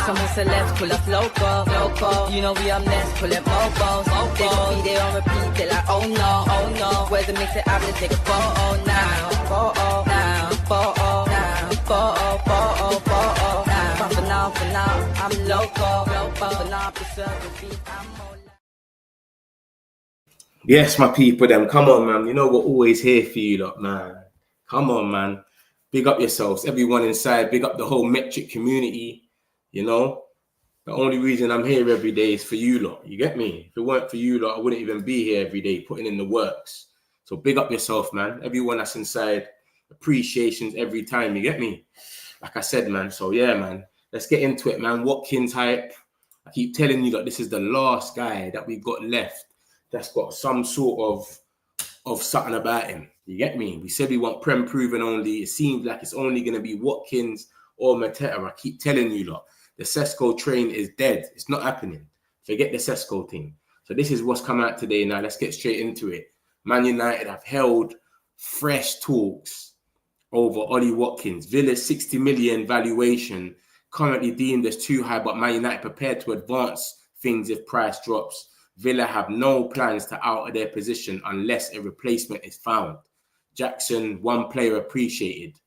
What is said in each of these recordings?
Somos celebs, pull up loco. You know we up next, pull up mobos. They gon' be there on repeat, they like, oh no. Where's the mix it up, let's take a photo now. Photo now. But for now, I'm loco. But for now, preserve the beat, I'm more. Yes, my people, them. Come on, man. You know we're always here for you, lot, man. Come on, man. Big up yourselves, everyone inside. Big up the whole metric community. You know, the only reason I'm here every day is for you lot. You get me? If it weren't for you lot, I wouldn't even be here every day putting in the works. So big up yourself, man. Everyone that's inside, appreciations every time. You get me? Like I said, man. So yeah, man. Let's get into it, man. Watkins hype. I keep telling you that this is the last guy that we've got left that's got some sort of something about him. You get me? We said we want Prem proven only. It seems like it's only going to be Watkins or Mateta. I keep telling you, lot, the Sesko train is dead. It's not happening. Forget the Sesko thing. So this is what's come out today. Now let's get straight into it. Man United have held fresh talks over Ollie Watkins. Villa's 60 million valuation currently deemed as too high, but Man United prepared to advance things if price drops. Villa have no plans to alter their position unless a replacement is found. Jackson, one player appreciated.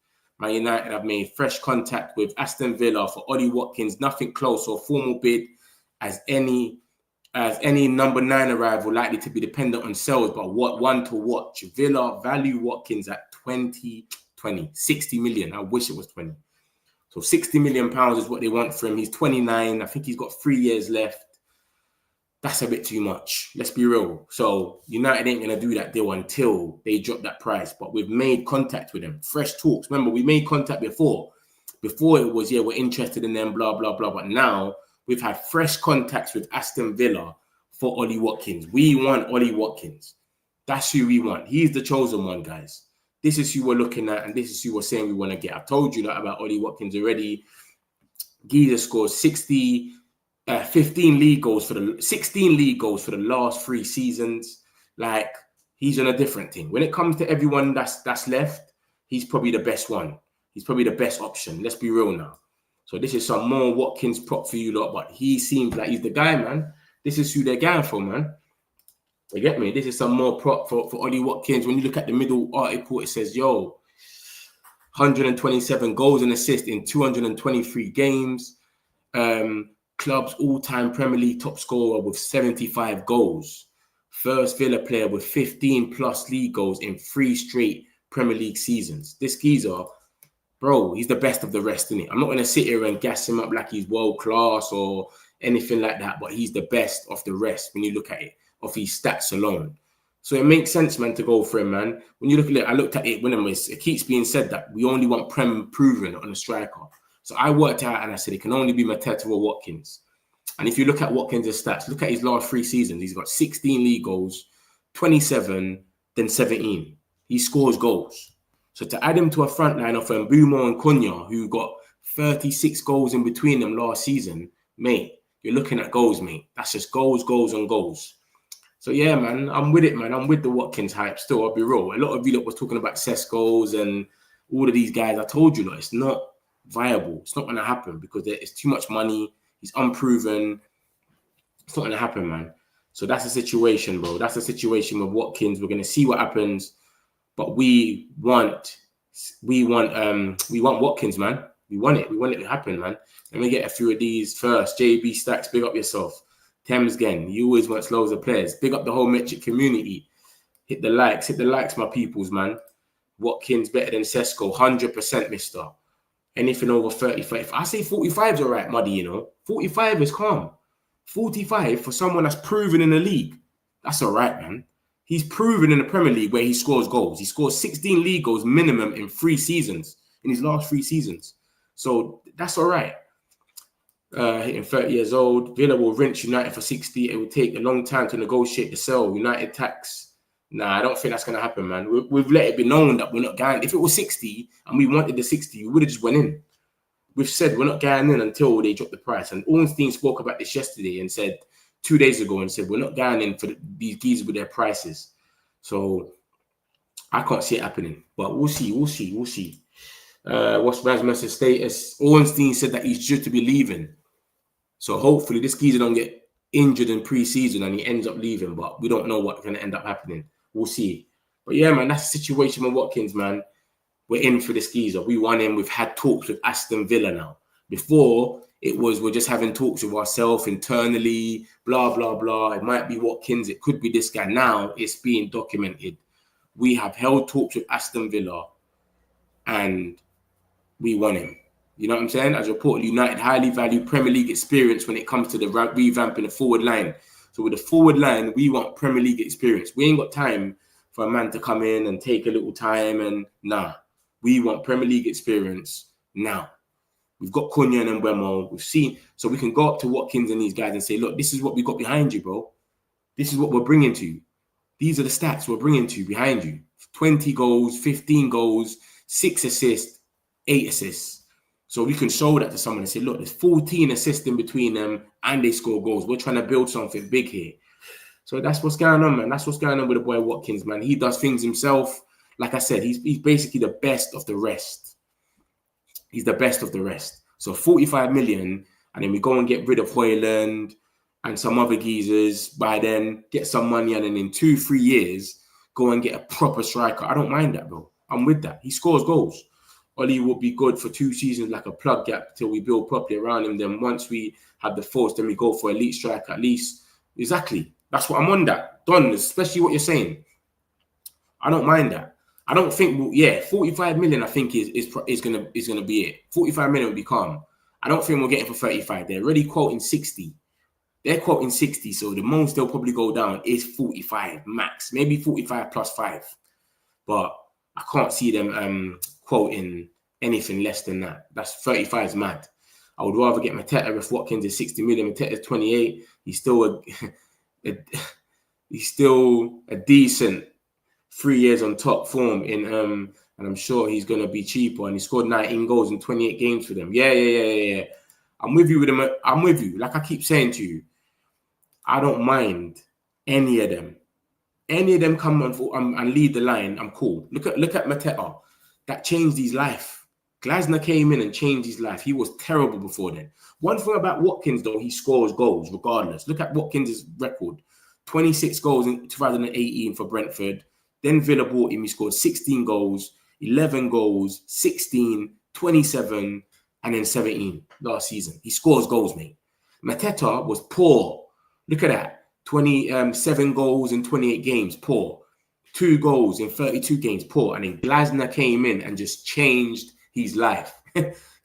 Man United have made fresh contact with Aston Villa for Ollie Watkins. Nothing close or formal bid as any number 9 arrival likely to be dependent on sales, but what one to watch. Villa value Watkins at 60 million. I wish it was 20. So 60 million pounds is what they want for him. He's 29. I think he's got 3 years left. That's a bit too much. Let's be real. So United ain't going to do that deal until they drop that price. But we've made contact with them. Fresh talks. Remember, we made contact before. Before it was, yeah, we're interested in them, blah, blah, blah. But now we've had fresh contacts with Aston Villa for Ollie Watkins. We want Ollie Watkins. That's who we want. He's the chosen one, guys. This is who we're looking at, and this is who we're saying we want to get. I've told you that about Ollie Watkins already. Geezer scores 15 league goals for the 16 league goals for the last 3 seasons. Like, he's on a different thing. When it comes to everyone that's left, he's probably the best one. He's probably the best option. Let's be real now. So this is some more Watkins prop for you lot, but he seems like he's the guy, man. This is who they're going for, man. You get me? This is some more prop for Ollie Watkins. When you look at the middle article, it says, 127 goals and assists in 223 games. Club's all-time Premier League top scorer with 75 goals. First Villa player with 15-plus league goals in 3 straight Premier League seasons. This geezer, bro, he's the best of the rest, isn't he? I'm not going to sit here and gas him up like he's world-class or anything like that, but he's the best of the rest when you look at it, of his stats alone. So it makes sense, man, to go for him, man. When you look at it, I looked at it when it keeps being said that we only want Prem proven on a striker. So I worked out and I said it can only be Mateta or Watkins. And if you look at Watkins' stats, look at his last 3 seasons. He's got 16 league goals, 27, then 17. He scores goals. So to add him to a front line of Mbeumo and Cunha, who got 36 goals in between them last season, mate, you're looking at goals, mate. That's just goals, and goals. So yeah, man, I'm with it, man. I'm with the Watkins hype still, I'll be real. A lot of you lot was talking about Sesko's and all of these guys. I told you, it's not viable. It's not going to happen because it's too much money. He's unproven. It's not going to happen, man. So that's the situation, bro. That's the situation with Watkins. We're going to see what happens, but we want Watkins, man. We want it. We want it to happen, man. Let me get a few of these first. JB Stacks, big up yourself. Thames again. You always want loads of players. Big up the whole metric community. Hit the likes, my peoples, man. Watkins better than Sesko, 100%, mister. Anything over 35. I say 45 is all right, Muddy, 45 is calm. 45 for someone that's proven in the league. That's all right, man. He's proven in the Premier League where he scores goals. He scores 16 league goals minimum in 3 seasons, in his last 3 seasons. So that's all right. Hitting 30 years old. Villa will rinse United for 60. It will take a long time to negotiate the sale. United tax. Nah, I don't think that's going to happen, man. We've let it be known that we're not going. If it was 60 and we wanted the 60, we would have just went in. We've said we're not going in until they drop the price. And Ornstein spoke about this yesterday and said 2 days ago and said we're not going in for these geezers with their prices. So I can't see it happening. But we'll see. What's Rasmus's status? Ornstein said that he's due to be leaving. So hopefully this geezer don't get injured in pre-season and he ends up leaving, but we don't know what's going to end up happening. We'll see. But yeah, man, that's the situation with Watkins, man. We're in for this geezer. We want him. We've had talks with Aston Villa now. Before, it was we're just having talks with ourselves internally, blah, blah, blah. It might be Watkins. It could be this guy. Now it's being documented. We have held talks with Aston Villa and we want him. You know what I'm saying? As reported, United highly value Premier League experience when it comes to the revamping the forward line. So with the forward line, we want Premier League experience. We ain't got time for a man to come in and take a little time and nah. We want Premier League experience now. We've got Cunha and Mbeumo. We've seen, so we can go up to Watkins and these guys and say, look, this is what we got behind you, bro. This is what we're bringing to you. These are the stats we're bringing to you behind you. 20 goals, 15 goals, 6 assists, 8 assists. So we can show that to someone and say, look, there's 14 assists in between them and they score goals. We're trying to build something big here. So that's what's going on, man. That's what's going on with the boy Watkins, man. He does things himself. Like I said, he's basically the best of the rest. He's the best of the rest. So 45 million, and then we go and get rid of Højlund and some other geezers. By then, get some money, and then in 2-3 years, go and get a proper striker. I don't mind that, bro. I'm with that. He scores goals. Ollie will be good for 2 seasons, like a plug gap, till we build properly around him. Then once we have the force, then we go for elite striker at least. Exactly. That's what I'm on that. Done, especially what you're saying. I don't mind that. I don't think, 45 million, I think is gonna be it. 45 million will be calm. I don't think we'll get it for 35. They're already quoting 60. They're quoting 60, so the most they'll probably go down is 45 max, maybe 45 plus 5. But I can't see them quoting anything less than that. That's 35 is mad. I would rather get Mateta if Watkins is 60 million. Mateta is 28. He's still a decent 3 years on top form in and I'm sure he's gonna be cheaper. And he scored 19 goals in 28 games for them. Yeah. I'm with you with him. I'm with you. Like I keep saying to you, I don't mind any of them. Any of them come on and lead the line. I'm cool. Look at Mateta. That changed his life. Glasner came in and changed his life. He was terrible before then. One thing about Watkins, though, he scores goals regardless. Look at Watkins' record. 26 goals in 2018 for Brentford. Then Villa bought him. He scored 16 goals, 11 goals, 16, 27, and then 17 last season. He scores goals, mate. Mateta was poor. Look at that. 27 goals in 28 games, poor. 2 goals in 32 games, poor. And then Glasner came in and just changed his life.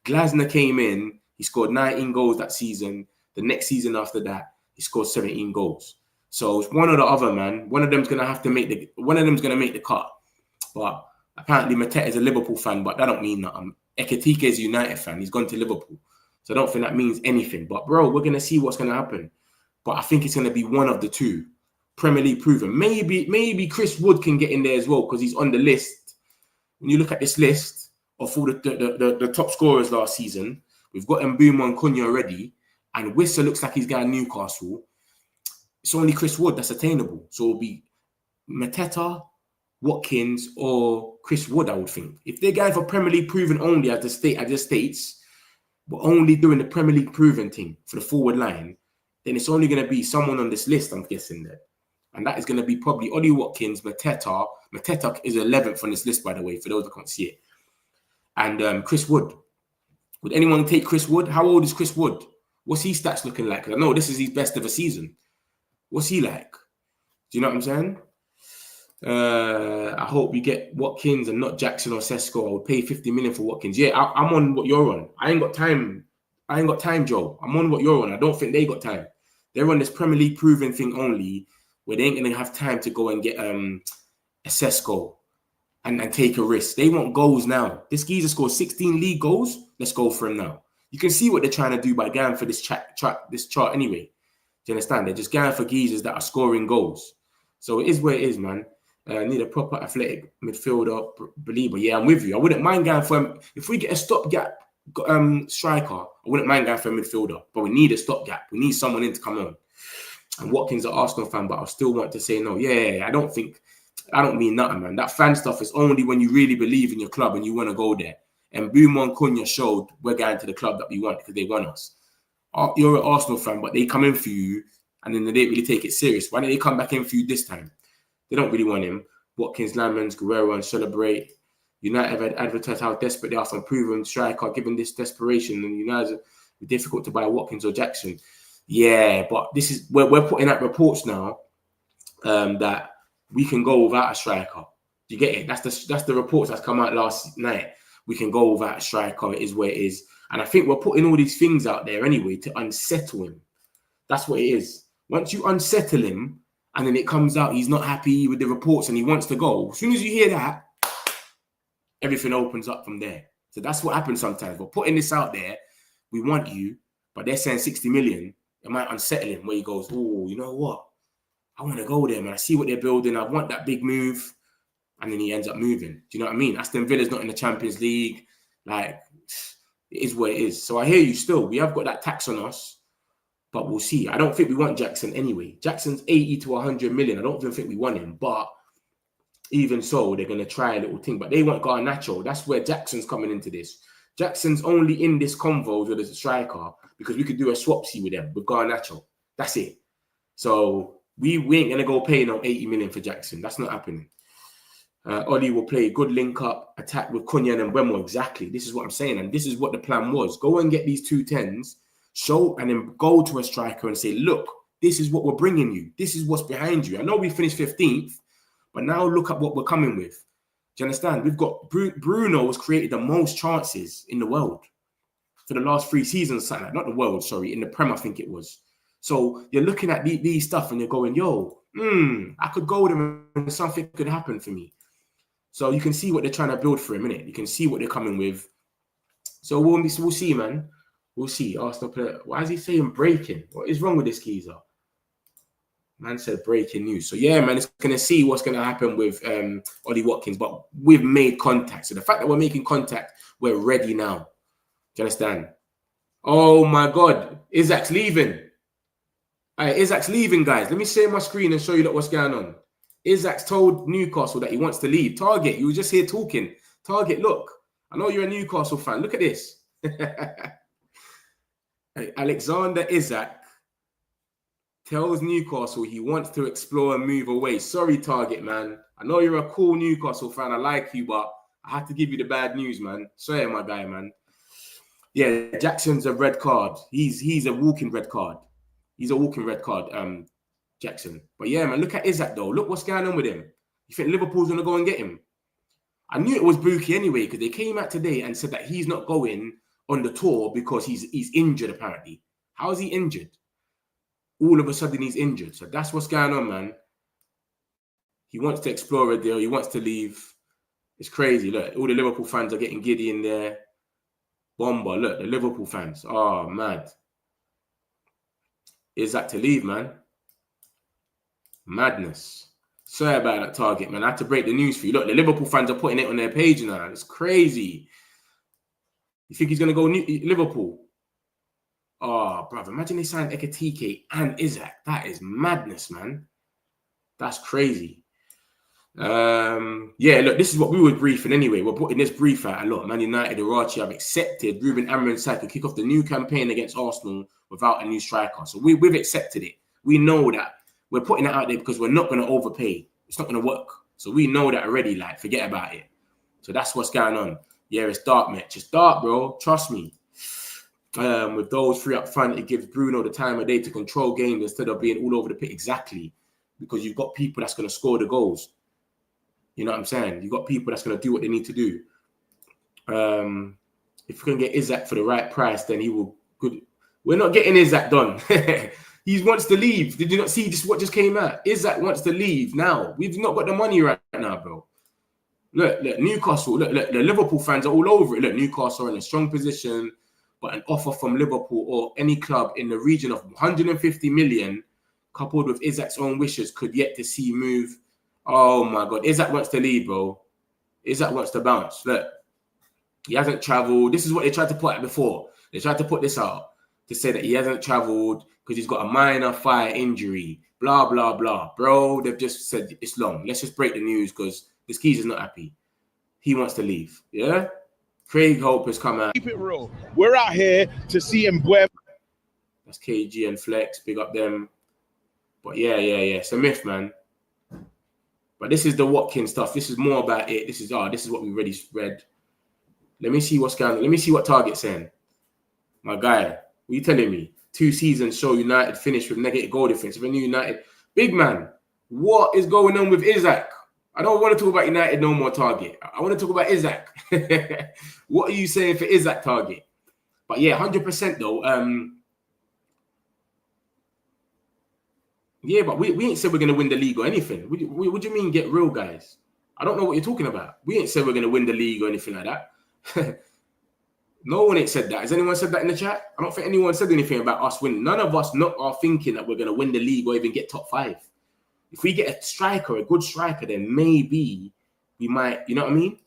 Glasner came in, he scored 19 goals that season. The next season after that, he scored 17 goals. So it's one or the other, man. One of them's gonna make the cut. But apparently Mateta is a Liverpool fan, but that don't mean nothing. Ekitike is a United fan. He's gone to Liverpool. So I don't think that means anything. But bro, we're gonna see what's gonna happen. But I think it's gonna be one of the two. Premier League proven. Maybe Chris Wood can get in there as well because he's on the list. When you look at this list of all the top scorers last season, we've got Mbeumo and Cunha already, and Wissa looks like he's going Newcastle. It's only Chris Wood that's attainable. So it'll be Mateta, Watkins, or Chris Wood, I would think. If they're going for Premier League proven only as the states, but only doing the Premier League proven thing for the forward line, then it's only going to be someone on this list, I'm guessing there. And that is going to be probably Ollie Watkins, Mateta. Mateta is 11th on this list, by the way, for those that can't see it. And Chris Wood. Would anyone take Chris Wood? How old is Chris Wood? What's his stats looking like? Because I know this is his best of a season. What's he like? Do you know what I'm saying? I hope you get Watkins and not Jackson or Sesko. I would pay 50 million for Watkins. Yeah, I'm on what you're on. I ain't got time, Joe. I'm on what you're on. I don't think they got time. They're on this Premier League proven thing only, where they ain't going to have time to go and get a Sesko and take a risk. They want goals now. This geezer scored 16 league goals. Let's go for him now. You can see what they're trying to do by going for this chart anyway. Do you understand? They're just going for geezers that are scoring goals. So it is where it is, man. Need a proper athletic midfielder, believer. Yeah, I'm with you. I wouldn't mind going for him. If we get a stopgap striker, I wouldn't mind going for a midfielder. But we need a stopgap. We need someone in to come on. And Watkins an Arsenal fan, but I still want to say no. Yeah, I don't mean nothing, man. That fan stuff is only when you really believe in your club and you want to go there. And Mbeumo and Cunha showed we're going to the club that we want because they won us. you're an Arsenal fan, but they come in for you, and then they didn't really take it serious. Why don't they come back in for you this time? They don't really want him. Watkins, Lamans, Guerrero, and Celebrate. United have advertised how desperate they are for a proven striker. Given this desperation, and United are difficult to buy Watkins or Jackson. Yeah, but this is we're putting out reports now that we can go without a striker. Do you get it? That's the reports that's come out last night. We can go without a striker. It is where it is. And I think we're putting all these things out there anyway to unsettle him. That's what it is. Once you unsettle him, and then it comes out he's not happy with the reports and he wants to go. As soon as you hear that, everything opens up from there. So that's what happens sometimes. We're putting this out there. We want you, but they're saying 60 million. It might unsettle him where he goes, oh, you know what? I want to go there, man. I see what they're building. I want that big move. And then he ends up moving. Do you know what I mean? Aston Villa's not in the Champions League. Like, it is what it is. So I hear you still. We have got that tax on us. But we'll see. I don't think we want Jackson anyway. Jackson's 80 to 100 million. I don't even think we want him. But even so, they're going to try a little thing. But they want Garnacho. That's where Jackson's coming into this. Jackson's only in this convo with a striker because we could do a swapsy with them, with Garnacho. That's it. So we ain't going to go pay no 80 million for Jackson. That's not happening. Ollie will play a good link-up attack with Cunha and Mbeumo. Exactly. This is what I'm saying. And this is what the plan was. Go and get these 2 10s. Show and then go to a striker and say, look, this is what we're bringing you. This is what's behind you. I know we finished 15th, but now look at what we're coming with. Do you understand? We've got Bruno has created the most chances in the world for the last 3 seasons. Something like, not the world, sorry, in the Prem, I think it was. So you're looking at these stuff and you're going, yo, I could go there and something could happen for me. So you can see what they're trying to build for him, innit? You can see what they're coming with. So we'll see, man. We'll see. Arsenal player. Why is he saying breaking? What is wrong with this geezer? Man said breaking news. So yeah, man, it's going to see what's going to happen with Ollie Watkins. But we've made contact. So the fact that we're making contact, we're ready now. Do you understand? Oh my God. Isak's leaving. All right, Isak's leaving, guys. Let me share my screen and show you what's going on. Isak's told Newcastle that he wants to leave. Target, you were just here talking. Target, look. I know you're a Newcastle fan. Look at this. Alexander Isak tells Newcastle he wants to explore and move away. Sorry, Target, man. I know you're a cool Newcastle fan. I like you, but I have to give you the bad news, man. Sorry, my guy, man. Yeah, Jackson's a red card. He's a walking red card. He's a walking red card, Jackson. But yeah, man, look at Isak, though. Look what's going on with him. You think Liverpool's going to go and get him? I knew it was Buki anyway because they came out today and said that he's not going on the tour because he's injured, apparently. How is he injured? All of a sudden, he's injured. So that's what's going on, man. He wants to explore a deal. He wants to leave. It's crazy. Look, all the Liverpool fans are getting giddy in there. Bomber. Look, the Liverpool fans. Oh, mad. Is that to leave, man? Madness. Sorry about that, Target, man. I had to break the news for you. Look, the Liverpool fans are putting it on their page now. It's crazy. You think he's going to go Liverpool? Oh, brother. Imagine they signed Ekitike and Isak. That is madness, man. That's crazy. Yeah, look, this is what we were briefing anyway. We're putting this brief out a lot. Man United, Irachi have accepted Ruben Amorim's side to kick off the new campaign against Arsenal without a new striker. So we've accepted it. We know that. We're putting it out there because we're not going to overpay. It's not going to work. So we know that already. Like, forget about it. So that's what's going on. Yeah, it's dark, Mitch. It's dark, bro. Trust me. With those 3 up front, it gives Bruno the time of day to control games instead of being all over the pit. Exactly. Because you've got people that's going to score the goals. You know what I'm saying? You've got people that's going to do what they need to do. If we can get Isak for the right price, then he will. Good. We're not getting Isak done. He wants to leave. Did you not see what just came out? Isak wants to leave now. We've not got the money right now, bro. Look, Newcastle. Look, the Liverpool fans are all over it. Look, Newcastle are in a strong position, but an offer from Liverpool or any club in the region of 150 million, coupled with Isak's own wishes, could yet to see move. Oh my God, Isak wants to leave, bro. Isak wants to bounce. Look, he hasn't travelled. This is what they tried to put out before. They tried to put this out to say that he hasn't travelled because he's got a minor thigh injury. Blah, blah, blah. Bro, they've just said it's long. Let's just break the news because this geezer's not happy. He wants to leave. Yeah? Craig Hope has come out. Keep it real. We're out here to see Mbeumo. That's KG and Flex. Big up them. But yeah. It's a myth, man. But this is the Watkins stuff. This is more about it. This is what we already read. Let me see what's going on. Let me see what Target's saying. My guy, what are you telling me? 2 seasons show United finished with negative goal difference. If a new United, big man, what is going on with Isak? I don't want to talk about United no more, Target. I want to talk about Isak. What are you saying for Isak, Target? But yeah, 100% though. Yeah, but we ain't said we're going to win the league or anything. What do you mean get real, guys? I don't know what you're talking about. We ain't said we're going to win the league or anything like that. No one ain't said that. Has anyone said that in the chat? I don't think anyone said anything about us winning. None of us are thinking that we're going to win the league or even get top 5. If we get a striker, a good striker, then maybe we might, you know what I mean?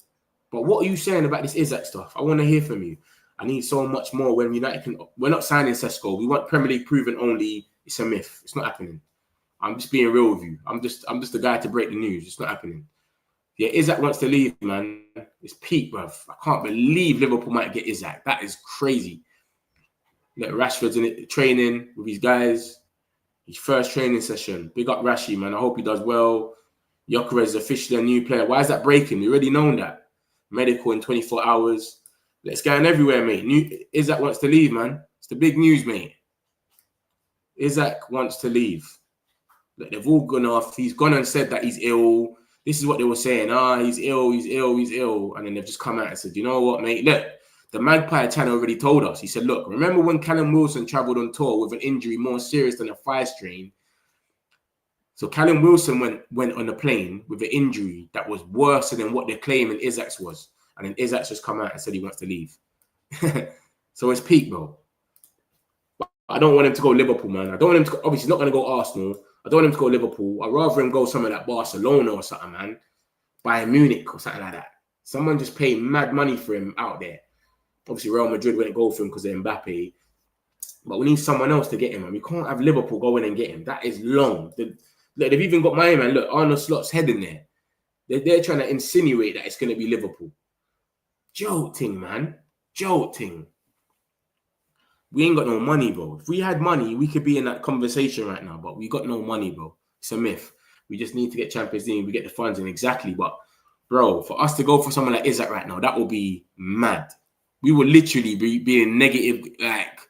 But what are you saying about this Isak stuff? I want to hear from you. I need so much more when United can. We're not signing Sesko. We want Premier League proven only. It's a myth. It's not happening. I'm just being real with you. I'm just the guy to break the news. It's not happening. Yeah, Isak wants to leave, man. It's peak, bruv. I can't believe Liverpool might get Isak. That is crazy. Look, Rashford's in it, training with his guys. His first training session. Big up Rashi, man. I hope he does well. Gyökeres is officially a new player. Why is that breaking? We already known that. Medical in 24 hours. Let's go everywhere, mate. Isak wants to leave, man. It's the big news, mate. Isak wants to leave. Look, they've all gone off. He's gone and said that he's ill. This is what they were saying. He's ill. And then they've just come out and said, you know what, mate? Look, the Magpie channel already told us. He said, look, remember when Callum Wilson travelled on tour with an injury more serious than a thigh strain? So Callum Wilson went on a plane with an injury that was worse than what they're claiming Isak's was. And then Isak's just come out and said he wants to leave. So it's peak, bro. But I don't want him to go Liverpool, man. I don't want him to go, obviously he's not going to go Arsenal. I don't want him to go Liverpool. I'd rather him go somewhere like Barcelona or something, man. Bayern Munich or something like that. Someone just pay mad money for him out there. Obviously, Real Madrid wouldn't go for him because they're Mbappe. But we need someone else to get him, man. We can't have Liverpool go in and get him. That is long. They've even got my man. Look, Arnold Slot's head in there. They're trying to insinuate that it's going to be Liverpool. Jolting, man. Jolting. We ain't got no money, bro. If we had money, we could be in that conversation right now. But we got no money, bro. It's a myth. We just need to get Champions League. We get the funds in exactly. But, bro, for us to go for someone like Isak right now, that will be mad. We will literally be in negative, like,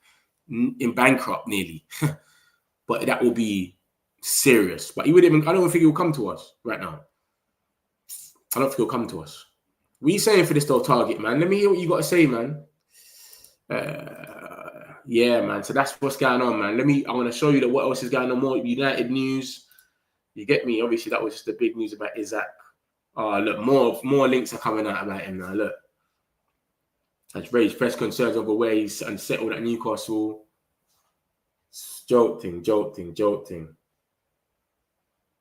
in bankrupt nearly. But that will be serious. But he wouldn't even, I don't think he'll come to us right now. I don't think he'll come to us. What are you saying for this though, Target, man? Let me hear what you got to say, man. Yeah, man. So that's what's going on, man. I want to show you that what else is going on. More United news. You get me? Obviously, that was just the big news about Isak. Oh, look, more links are coming out about him now. Look. Has raised press concerns over where he's unsettled at Newcastle. Jolting.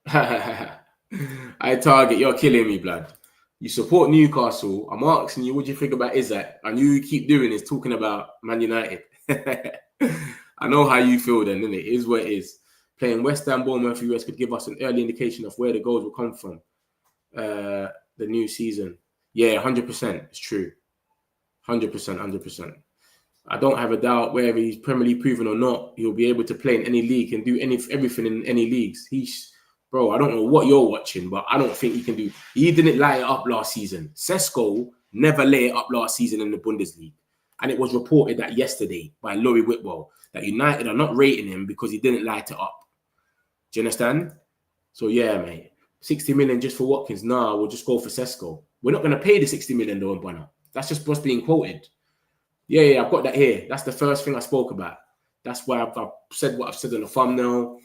I Target, you're killing me, blood. You support Newcastle. I'm asking you, what do you think about Isak? And you keep doing is talking about Man United. I know how you feel then, innit? It is what it is. Playing West Ham, Bournemouth, US could give us an early indication of where the goals will come from. The new season. Yeah, 100%. It's true. 100%. I don't have a doubt whether he's Premier League proven or not, he'll be able to play in any league and do everything in any leagues. Bro, I don't know what you're watching, but I don't think he can do. He didn't light it up last season. Sesko never lit it up last season in the Bundesliga. And it was reported that yesterday by Laurie Whitwell that United are not rating him because he didn't light it up. Do you understand? So, yeah, mate. 60 million just for Watkins. Nah, we'll just go for Sesko. We're not going to pay the 60 million though, Mbana. That's just what's being quoted. Yeah, I've got that here. That's the first thing I spoke about. That's why I've said what I've said on the thumbnail.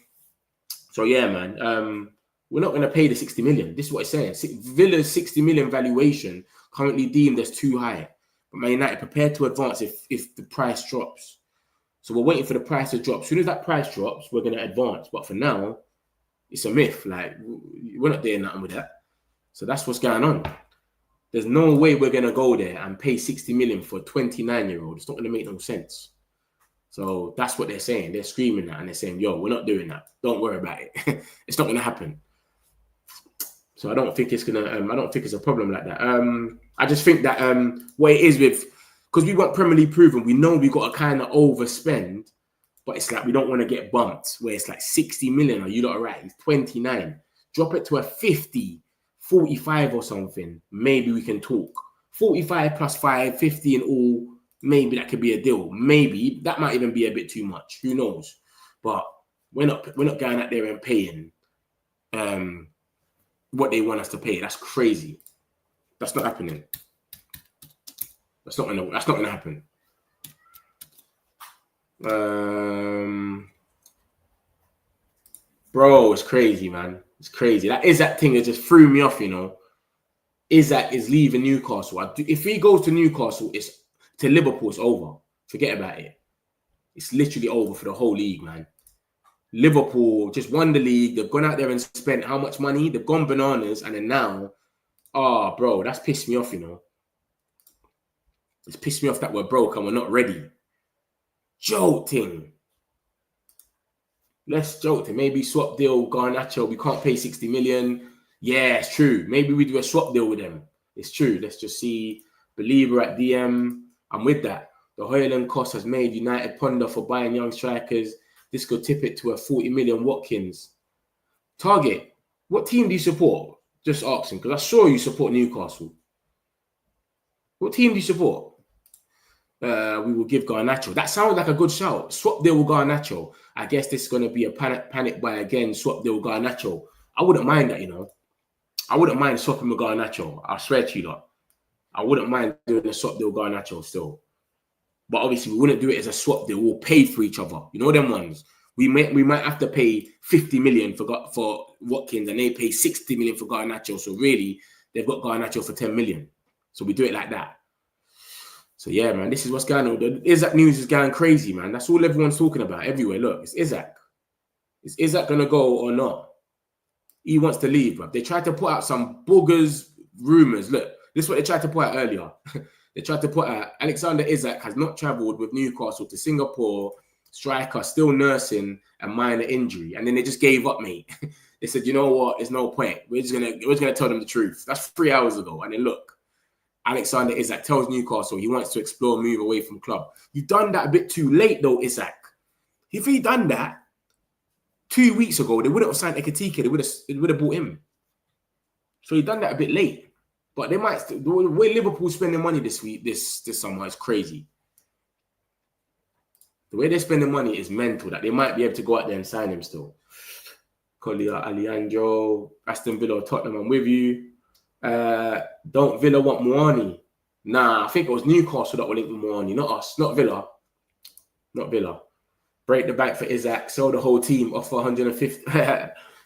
So, yeah, man, we're not going to pay the 60 million. This is what it's saying. Villa's 60 million valuation currently deemed as too high. But Man United prepared to advance if the price drops. So we're waiting for the price to drop. As soon as that price drops, we're going to advance. But for now, it's a myth. Like, we're not doing nothing with that. So that's what's going on. There's no way we're going to go there and pay 60 million for a 29-year-old. It's not going to make no sense. So that's what they're saying. They're screaming that and they're saying, yo, we're not doing that. Don't worry about it. It's not going to happen. So I don't think it's going to, I don't think it's a problem like that. I just think that what it is with, because we want Premier League proven, we know we got to kind of overspend But it's like we don't want to get bumped where it's like 60 million. Are you lot right? He's 29. Drop it to a 50, 45 or something. Maybe we can talk. 45 plus 5, 50 in all. Maybe that could be a deal. Maybe that might even be a bit too much. Who knows? But we're not going out there and paying what they want us to pay. That's crazy. That's not happening. That's not gonna happen. Bro, it's crazy, man. It's crazy. That Isak thing that just threw me off, you know. Isak is leaving Newcastle. If he goes to Newcastle, it's to Liverpool, it's over. Forget about it. It's literally over for the whole league, man. Liverpool just won the league. They've gone out there and spent how much money? They've gone bananas, and then now, bro, that's pissed me off, you know. It's pissed me off that we're broke and we're not ready. Jolting. Let's joke. Maybe swap deal Garnacho. We can't pay 60 million. Yeah, it's true. Maybe we do a swap deal with them. It's true. Let's just see. Believer at DM. I'm with that. The Hoyland cost has made United ponder for buying young strikers. This could tip it to a 40 million Watkins. Target. What team do you support? Just asking, because I saw you support Newcastle. What team do you support? We will give Garnacho. That sounds like a good shout. Swap deal with Garnacho. I guess this is going to be a panic buy again. Swap deal with Garnacho. I wouldn't mind that, you know. I wouldn't mind swapping with Garnacho. I swear to you, lot. I wouldn't mind doing a swap deal with Garnacho still. But obviously, we wouldn't do it as a swap deal. We'll pay for each other. You know them ones. We might have to pay 50 million for Watkins, and they pay 60 million for Garnacho. So really, they've got Garnacho for 10 million. So we do it like that. So yeah, man, this is what's going on. The Isak news is going crazy, man. That's all everyone's talking about everywhere. Look, it's Isak. Is Isak going to go or not? He wants to leave, bro. They tried to put out some boogers rumors. Look, this is what they tried to put out earlier. They tried to put out Alexander Isak has not travelled with Newcastle to Singapore. Striker still nursing a minor injury. And then they just gave up, mate. They said, you know what? There's no point. We're just gonna tell them the truth. That's 3 hours ago. And then look. Alexander Isak tells Newcastle he wants to explore move away from club. You've done that a bit too late, though, Isak. If he'd done that 2 weeks ago, they wouldn't have signed Ekatike. They would have bought him. So he'd done that a bit late. But they might. The way Liverpool spending money this summer is crazy. The way they're spending money is mental. That they might be able to go out there and sign him still. Collier, Alejandro, Aston Villa, Tottenham. I'm with you. Don't Villa want Moani? Nah, I think it was Newcastle that were linked with Moani, not us, not Villa. Not Villa. Break the bank for Isak, sell the whole team, offer 150,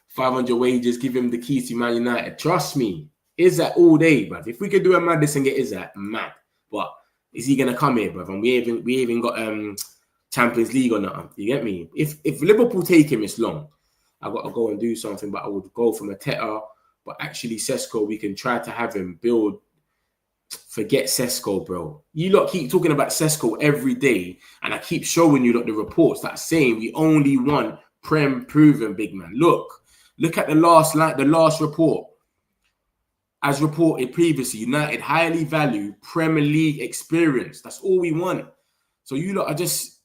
500 wages, give him the keys to Man United. Trust me, Isak all day, bruv. If we could do a madness and get Isak, mad. But is he gonna come here, bruv? And we even got Champions League or nothing. You get me? If Liverpool take him, it's long. I've got to go and do something, but I would go from a Teta. But actually, Sesko, we can try to have him build. Forget Sesko, bro. You lot keep talking about Sesko every day, and I keep showing you the reports that are saying we only want Prem proven big man. Look at the last report. As reported previously, United highly value Premier League experience. That's all we want. So you lot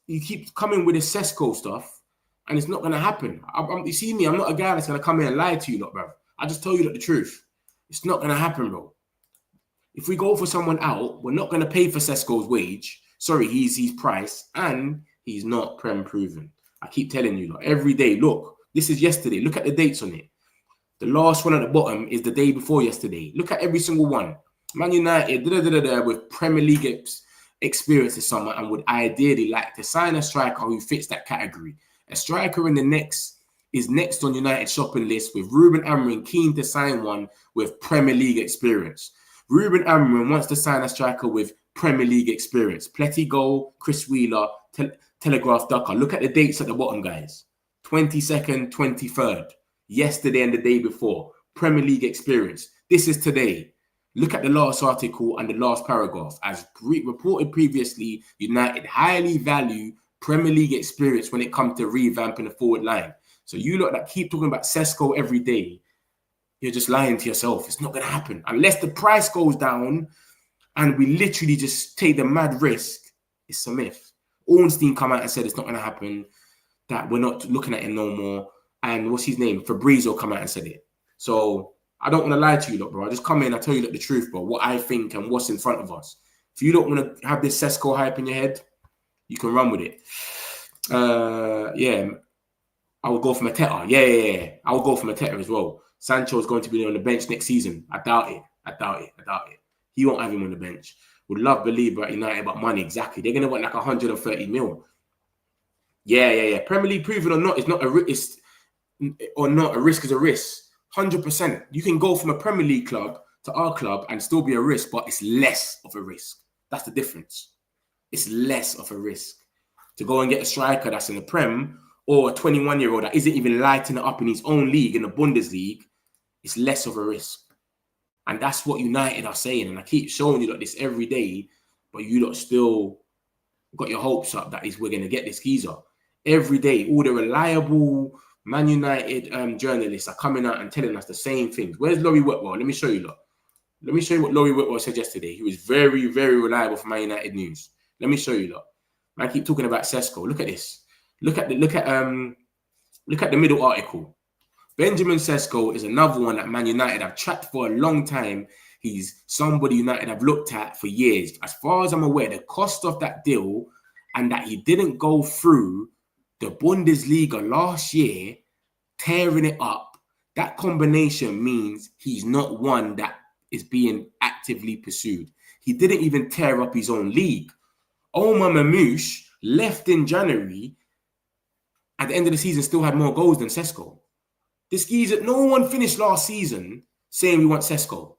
you keep coming with this Sesko stuff, and it's not going to happen. You see me, I'm not a guy that's going to come here and lie to you lot, bro. I just tell you the truth. It's not going to happen, bro. If we go for someone out, we're not going to pay for Sesko's wage. Sorry, he's price, and he's not Prem proven. I keep telling you, every day. Look, this is yesterday. Look at the dates on it. The last one at the bottom is the day before yesterday. Look at every single one. Man United, with Premier League experience this summer and would ideally like to sign a striker who fits that category. A striker in the is next on United shopping list, with Ruben Amorim keen to sign one with Premier League experience. Ruben Amorim wants to sign a striker with Premier League experience. Pletty Goal, Chris Wheeler, Telegraph Ducker. Look at the dates at the bottom, guys. 22nd, 23rd. Yesterday and the day before. Premier League experience. This is today. Look at the last article and the last paragraph. As reported previously, United highly value Premier League experience when it comes to revamping the forward line. So you lot that keep talking about Sesko every day, you're just lying to yourself. It's not going to happen. Unless the price goes down and we literally just take the mad risk, it's a myth. Ornstein come out and said it's not going to happen. that we're not looking at him no more. And what's his name? Fabrizio come out and said it. So I don't want to lie to you, look, bro. I just come in, I tell you the truth, bro. What I think and what's in front of us. If you don't want to have this Sesko hype in your head, you can run with it. Yeah, I will go for Mateta. Yeah. I will go for Mateta as well. Sancho is going to be on the bench next season. I doubt it. He won't have him on the bench. Would love believe at United, but money, exactly. They're going to want like 130 mil. Yeah. Premier League proven or not, it's not a risk. Or not, a risk is a risk. 100%. You can go from a Premier League club to our club and still be a risk, but it's less of a risk. That's the difference. It's less of a risk to go and get a striker that's in the Prem or a 21-year-old that isn't even lighting it up in his own league, in the Bundesliga. It's less of a risk. And that's what United are saying. And I keep showing you like this every day, but you lot still got your hopes up that we're going to get this geezer. Every day, all the reliable Man United journalists are coming out and telling us the same things. Where's Laurie Whitwell? Let me show you, look. Let me show you what Laurie Whitwell said yesterday. He was very, very reliable for Man United news. Let me show you, look. Man, I keep talking about Sesko. Look at this. Look at the middle article. Benjamin Sesko is another one that Man United have tracked for a long time. He's somebody United have looked at for years. As far as I'm aware, the cost of that deal and that he didn't go through the Bundesliga last year, tearing it up, that combination means he's not one that is being actively pursued. He didn't even tear up his own league. Omar Mamouche left in January. At the end of the season, still had more goals than Sesko. This geezer, no one finished last season saying we want Sesko.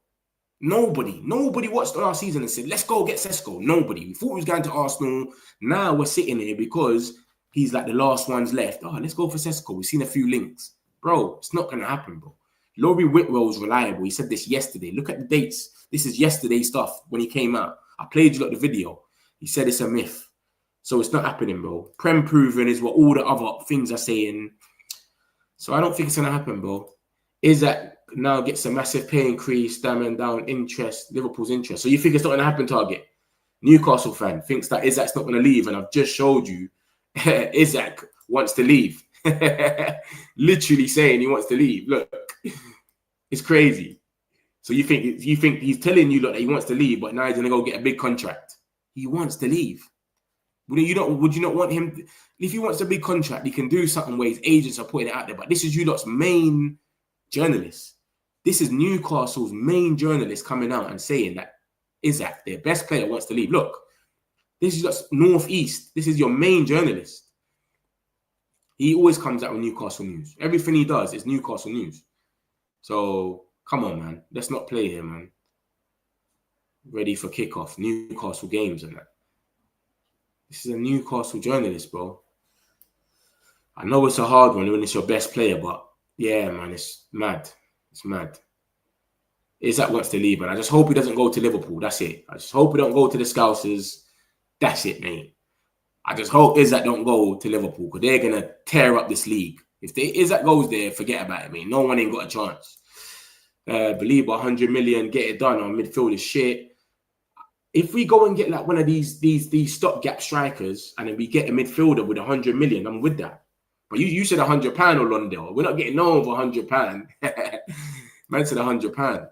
Nobody watched last season and said, let's go get Sesko. Nobody. We thought we was going to Arsenal. Now we're sitting here because he's like the last ones left. Oh, let's go for Sesko. We've seen a few links. Bro, it's not going to happen, bro. Laurie Whitwell was reliable. He said this yesterday. Look at the dates. This is yesterday's stuff when he came out. I played you the video. He said it's a myth. So it's not happening, bro. Prem proven is what all the other things are saying. So I don't think it's going to happen, bro. Isak now gets a massive pay increase, damming down interest, Liverpool's interest. So you think it's not going to happen, Target? Newcastle fan thinks that Isak's not going to leave. And I've just showed you Isak wants to leave. Literally saying he wants to leave. Look, it's crazy. So you think he's telling you that he wants to leave, but now he's going to go get a big contract. He wants to leave. Would you not want him? If he wants a big contract, he can do something where his agents are putting it out there. But this is you lot's main journalist. This is Newcastle's main journalist coming out and saying that Isak, their best player, wants to leave. Look, this is just Northeast. This is your main journalist. He always comes out with Newcastle news. Everything he does is Newcastle news. So come on, man. Let's not play here, man. Ready for kickoff. Newcastle games and that. This is a Newcastle journalist, bro. I know it's a hard one when it's your best player, but yeah, man, it's mad. It's mad. Isak wants to leave, and I just hope he doesn't go to Liverpool. That's it. I just hope he don't go to the Scousers. That's it, mate. I just hope Isak don't go to Liverpool because they're going to tear up this league. If Isak goes there, forget about it, mate. No one ain't got a chance. Believe 100 million, get it done on midfield is shit. If we go and get like one of these stopgap strikers and then we get a midfielder with 100 million, I'm with that. But you said £100 or Londale. We're not getting no over £100. Man said £100.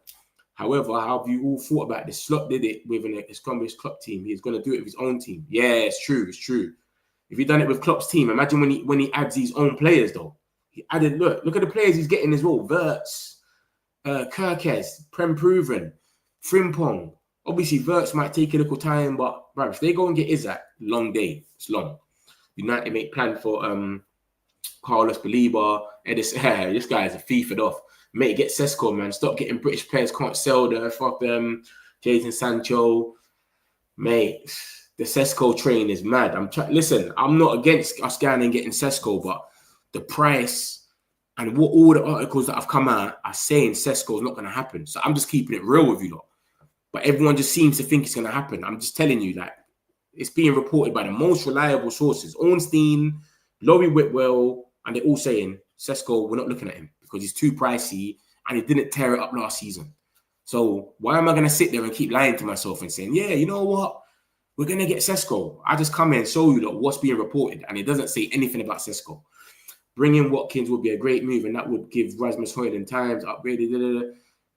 However, how have you all thought about this? Slot did it with an established Klopp team. He's going to do it with his own team. Yeah, it's true. It's true. If he done it with Klopp's team, imagine when he adds his own players though. He added, look at the players he's getting as well. Wirtz, Kirkes, Prem Proven, Frimpong. Obviously, Wirtz might take a little time, but bro, if they go and get Isak, long day. It's long. United make plan for Carlos Baliba. Edison, this guy is a FIFA off. Mate, get Sesko, man. Stop getting British players. Can't sell them. Fuck them. Jadon Sancho. Mate, the Sesko train is mad. Listen, I'm not against us going and getting Sesko, but the price and what all the articles that have come out are saying Sesko is not going to happen. So I'm just keeping it real with you lot. But everyone just seems to think it's going to happen. I'm just telling you that it's being reported by the most reliable sources. Ornstein, Laurie Whitwell, and they're all saying, Sesko, we're not looking at him because he's too pricey and he didn't tear it up last season. So why am I going to sit there and keep lying to myself and saying, yeah, you know what? We're going to get Sesko. I just come here and show you what's being reported, and it doesn't say anything about Sesko. Bringing Watkins would be a great move, and that would give Rasmus Højlund times upgraded.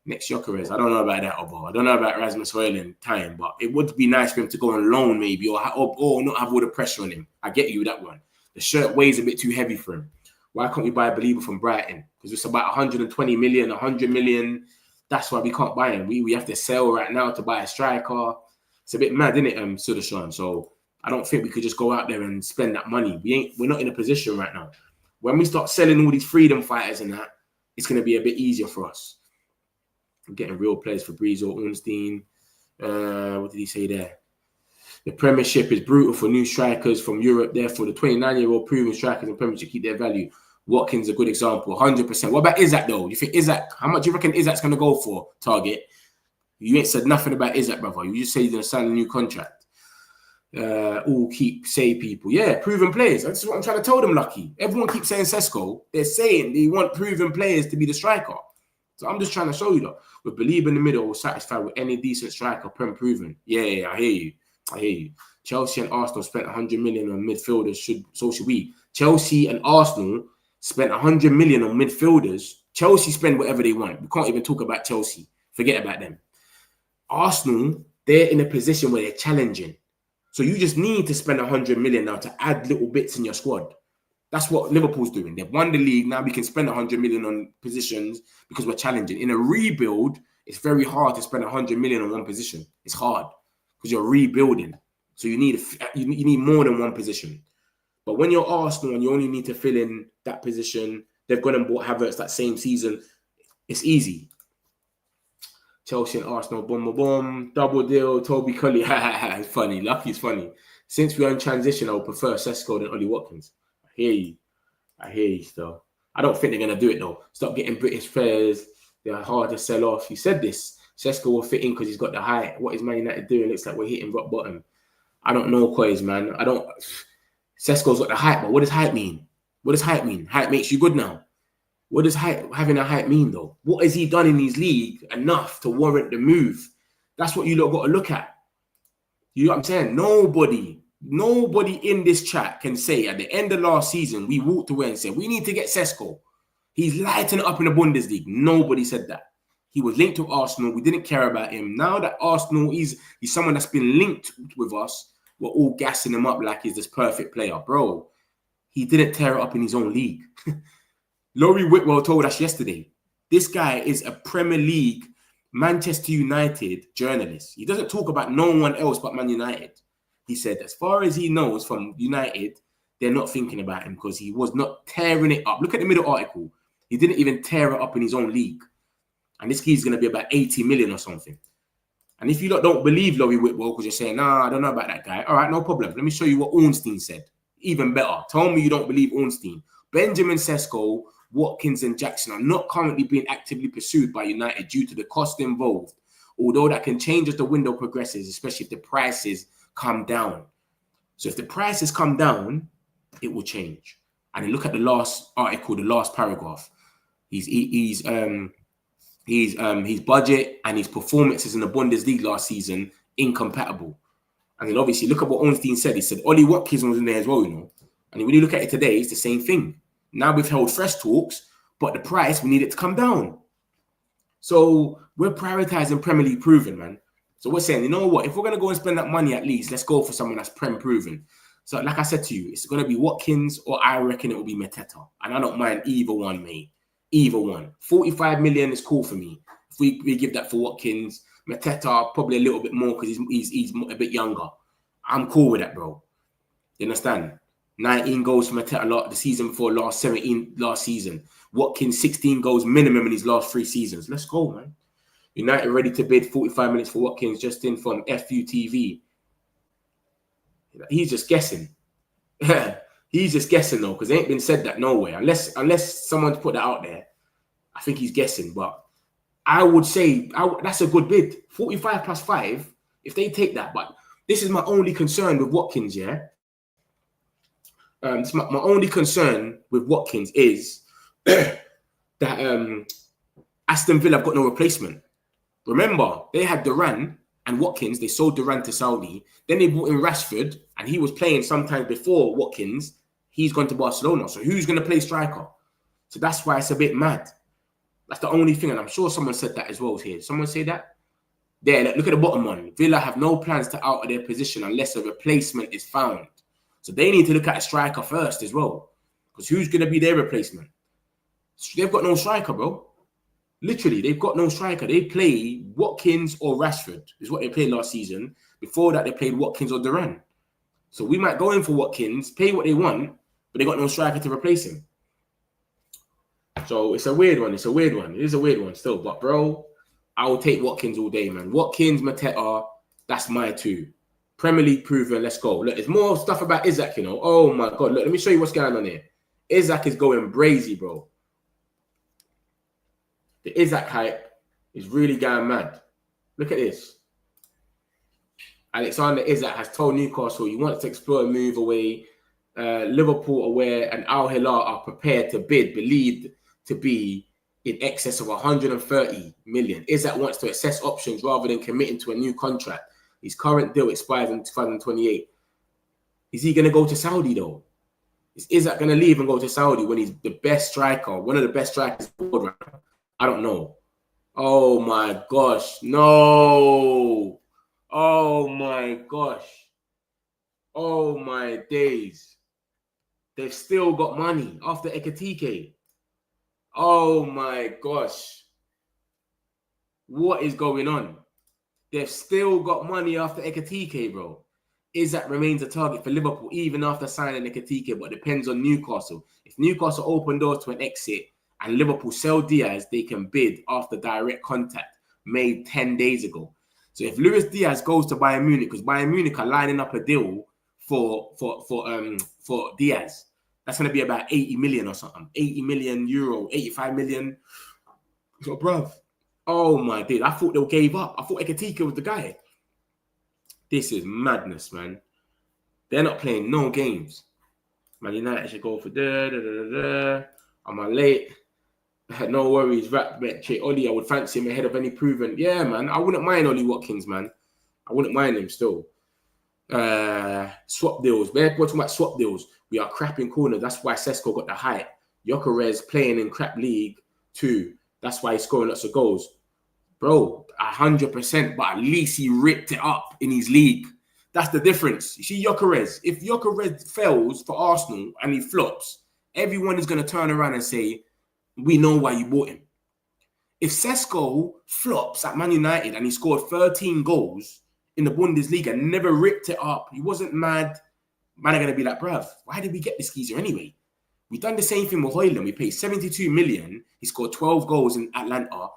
Next Gyökeres. I don't know about that, Obo. I don't know about Rasmus Højlund time, but it would be nice for him to go on loan maybe, or not have all the pressure on him. I get you that one. The shirt weighs a bit too heavy for him. Why can't we buy a believer from Brighton? Because it's about 120 million, 100 million. That's why we can't buy him. We have to sell right now to buy a striker. It's a bit mad, isn't it, Sudarshan? So I don't think we could just go out there and spend that money. We're not in a position right now. When we start selling all these freedom fighters and that, it's going to be a bit easier for us. I'm getting real players for Breeze or Ornstein. What did he say there? The Premiership is brutal for new strikers from Europe. Therefore, the 29-year-old proven strikers in Premiership keep their value. Watkins a good example, 100%. What about Isak, though? You think Isak, how much do you reckon Isak's going to go for, Target? You ain't said nothing about Isak, brother. You just say he's going to sign a new contract. All say people. Yeah, proven players. That's what I'm trying to tell them, Lucky. Everyone keeps saying Sesko. They're saying they want proven players to be the striker. So I'm just trying to show you that. We believe in the middle, we're satisfied with any decent striker, proven. Yeah, I hear you. Chelsea and Arsenal spent 100 million on midfielders. So should we. Chelsea and Arsenal spent 100 million on midfielders. Chelsea spend whatever they want. We can't even talk about Chelsea. Forget about them. Arsenal, they're in a position where they're challenging. So you just need to spend 100 million now to add little bits in your squad. That's what Liverpool's doing. They've won the league. Now we can spend 100 million on positions because we're challenging. In a rebuild, it's very hard to spend 100 million on one position. It's hard because you're rebuilding. So you need more than one position. But when you're Arsenal and you only need to fill in that position, they've gone and bought Havertz that same season. It's easy. Chelsea and Arsenal, boom, double deal. Toby Cully, it's funny. Lucky's funny. Since we're in transition, I would prefer Sesko than Ollie Watkins. I hear you still. I don't think they're going to do it, though. Stop getting British players. They're hard to sell off. You said this. Sesko will fit in because he's got the height. What is Man United doing? Looks like we're hitting rock bottom. I don't know, Kois, man. Sesko's got the height, but what does height mean? What does height mean? Height makes you good now. What does having a height mean, though? What has he done in his league enough to warrant the move? That's what you lot got to look at. You know what I'm saying? Nobody in this chat can say at the end of last season, we walked away and said, we need to get Sesko. He's lighting it up in the Bundesliga. Nobody said that. He was linked to Arsenal. We didn't care about him. Now that Arsenal, he's someone that's been linked with us, we're all gassing him up like he's this perfect player. Bro, he didn't tear it up in his own league. Laurie Whitwell told us yesterday, this guy is a Premier League, Manchester United journalist. He doesn't talk about no one else but Man United. He said, as far as he knows from United, they're not thinking about him because he was not tearing it up. Look at the middle article. He didn't even tear it up in his own league. And this kid's going to be about 80 million or something. And if you don't believe Laurie Whitwell because you're saying, nah, I don't know about that guy. All right, no problem. Let me show you what Ornstein said. Even better. Tell me you don't believe Ornstein. Benjamin Sesko, Watkins and Jackson are not currently being actively pursued by United due to the cost involved, although that can change as the window progresses, especially if the prices come down. So if the prices come down, it will change. And then look at the last article, the last paragraph. His budget and his performances in the Bundesliga last season incompatible. And then obviously look at what Ornstein said. He said Ollie Watkins was in there as well, you know. And when you look at it today, it's the same thing. Now we've held fresh talks, but the price, we need it to come down. So we're prioritizing Premier League proven, man. So we're saying, you know what? If we're going to go and spend that money at least, let's go for someone that's Prem proven. So like I said to you, it's going to be Watkins or I reckon it will be Mateta. And I don't mind either one, mate. Either one. 45 million is cool for me. If we give that for Watkins, Mateta probably a little bit more because he's a bit younger. I'm cool with that, bro. You understand? 19 goals for Mateta the season before last, 17 last season. Watkins, 16 goals minimum in his last 3 seasons. Let's go, man. United ready to bid 45 minutes for Watkins just in from FUTV. He's just guessing. He's just guessing, though, because it ain't been said that nowhere. Unless someone's put that out there. I think he's guessing, but I would say that's a good bid. 45 plus 5, if they take that. But this is my only concern with Watkins, yeah? My only concern with Watkins is that Aston Villa have got no replacement. Remember, they had Duran and Watkins. They sold Duran to Saudi. Then they brought in Rashford, and he was playing sometimes before Watkins. He's gone to Barcelona. So who's going to play striker? So that's why it's a bit mad. That's the only thing. And I'm sure someone said that as well here. Someone say that? There, look at the bottom one. Villa have no plans to alter their position unless a replacement is found. So they need to look at a striker first as well. Because who's going to be their replacement? They've got no striker, bro. Literally, they've got no striker. They play Watkins or Rashford, is what they played last season. Before that, they played Watkins or Duran. So we might go in for Watkins, pay what they want, but they got no striker to replace him. So it's a weird one. It's a weird one. It is a weird one still. But, bro, I will take Watkins all day, man. Watkins, Mateta, that's my two. Premier League proven, let's go. Look, there's more stuff about Isak, you know. Oh, my God. Look, let me show you what's going on here. Isak is going brazy, bro. The Isak hype is really going mad. Look at this. Alexander Isak has told Newcastle he wants to explore a move away. Liverpool aware and Al Hilal are prepared to bid, believed to be in excess of 130 million. Isak wants to assess options rather than committing to a new contract. His current deal expires in 2028. Is he going to go to Saudi though? Is Isak going to leave and go to Saudi when he's the best striker, one of the best strikers in the world right now? I don't know. Oh my gosh. No. Oh my gosh. Oh my days. They've still got money after Ekitike. Oh my gosh. What is going on? They've still got money after Ekitike, bro. Isak remains a target for Liverpool even after signing Ekitike, but depends on Newcastle. If Newcastle open doors to an exit and Liverpool sell Diaz, they can bid after direct contact made 10 days ago. So if Luis Diaz goes to Bayern Munich, because Bayern Munich are lining up a deal for Diaz, that's going to be about 80 million or something. 80 million euro, 85 million. So, bruv, oh my dude, I thought they gave up. I thought Ekitike was the guy. This is madness, man. They're not playing no games. Man United should go for Am I late? No worries, rap metric. Ollie, I would fancy him ahead of any proven. Yeah, man. I wouldn't mind Ollie Watkins, man. I wouldn't mind him still. Swap deals. We're talking about swap deals. We are crap in corners. That's why Sesko got the height. Gyökeres playing in crap league too. That's why he's scoring lots of goals. Bro, 100%, but at least he ripped it up in his league. That's the difference. You see, Gyökeres, if Gyökeres fails for Arsenal and he flops, everyone is going to turn around and say, we know why you bought him. If Sesko flops at Man United and he scored 13 goals in the Bundesliga and never ripped it up, he wasn't mad, man are going to be like, bruv, why did we get this geezer anyway? We done the same thing with Højlund. We paid 72 million. He scored 12 goals in Atlanta.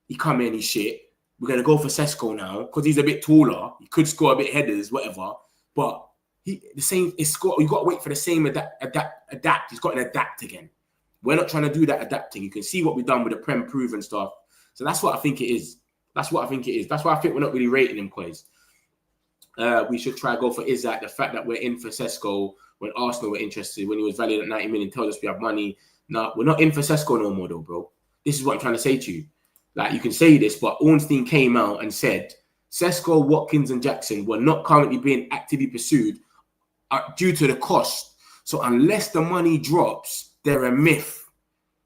He come in, he's shit. We're going to go for Sesko now because he's a bit taller. He could score a bit headers, whatever. But you got to wait for the same adapt. He's got to adapt again. We're not trying to do that adapting. You can see what we've done with the Prem proven stuff. So that's what I think it is. That's why I think we're not really rating him, boys. We should try to go for Isak. The fact that we're in for Sesko when Arsenal were interested, when he was valued at 90 million, tells us we have money. No, we're not in for Sesko no more, though, bro. This is what I'm trying to say to you. Like, you can say this, but Ornstein came out and said Sesko, Watkins, and Jackson were not currently being actively pursued due to the cost. So unless the money drops, they're a myth.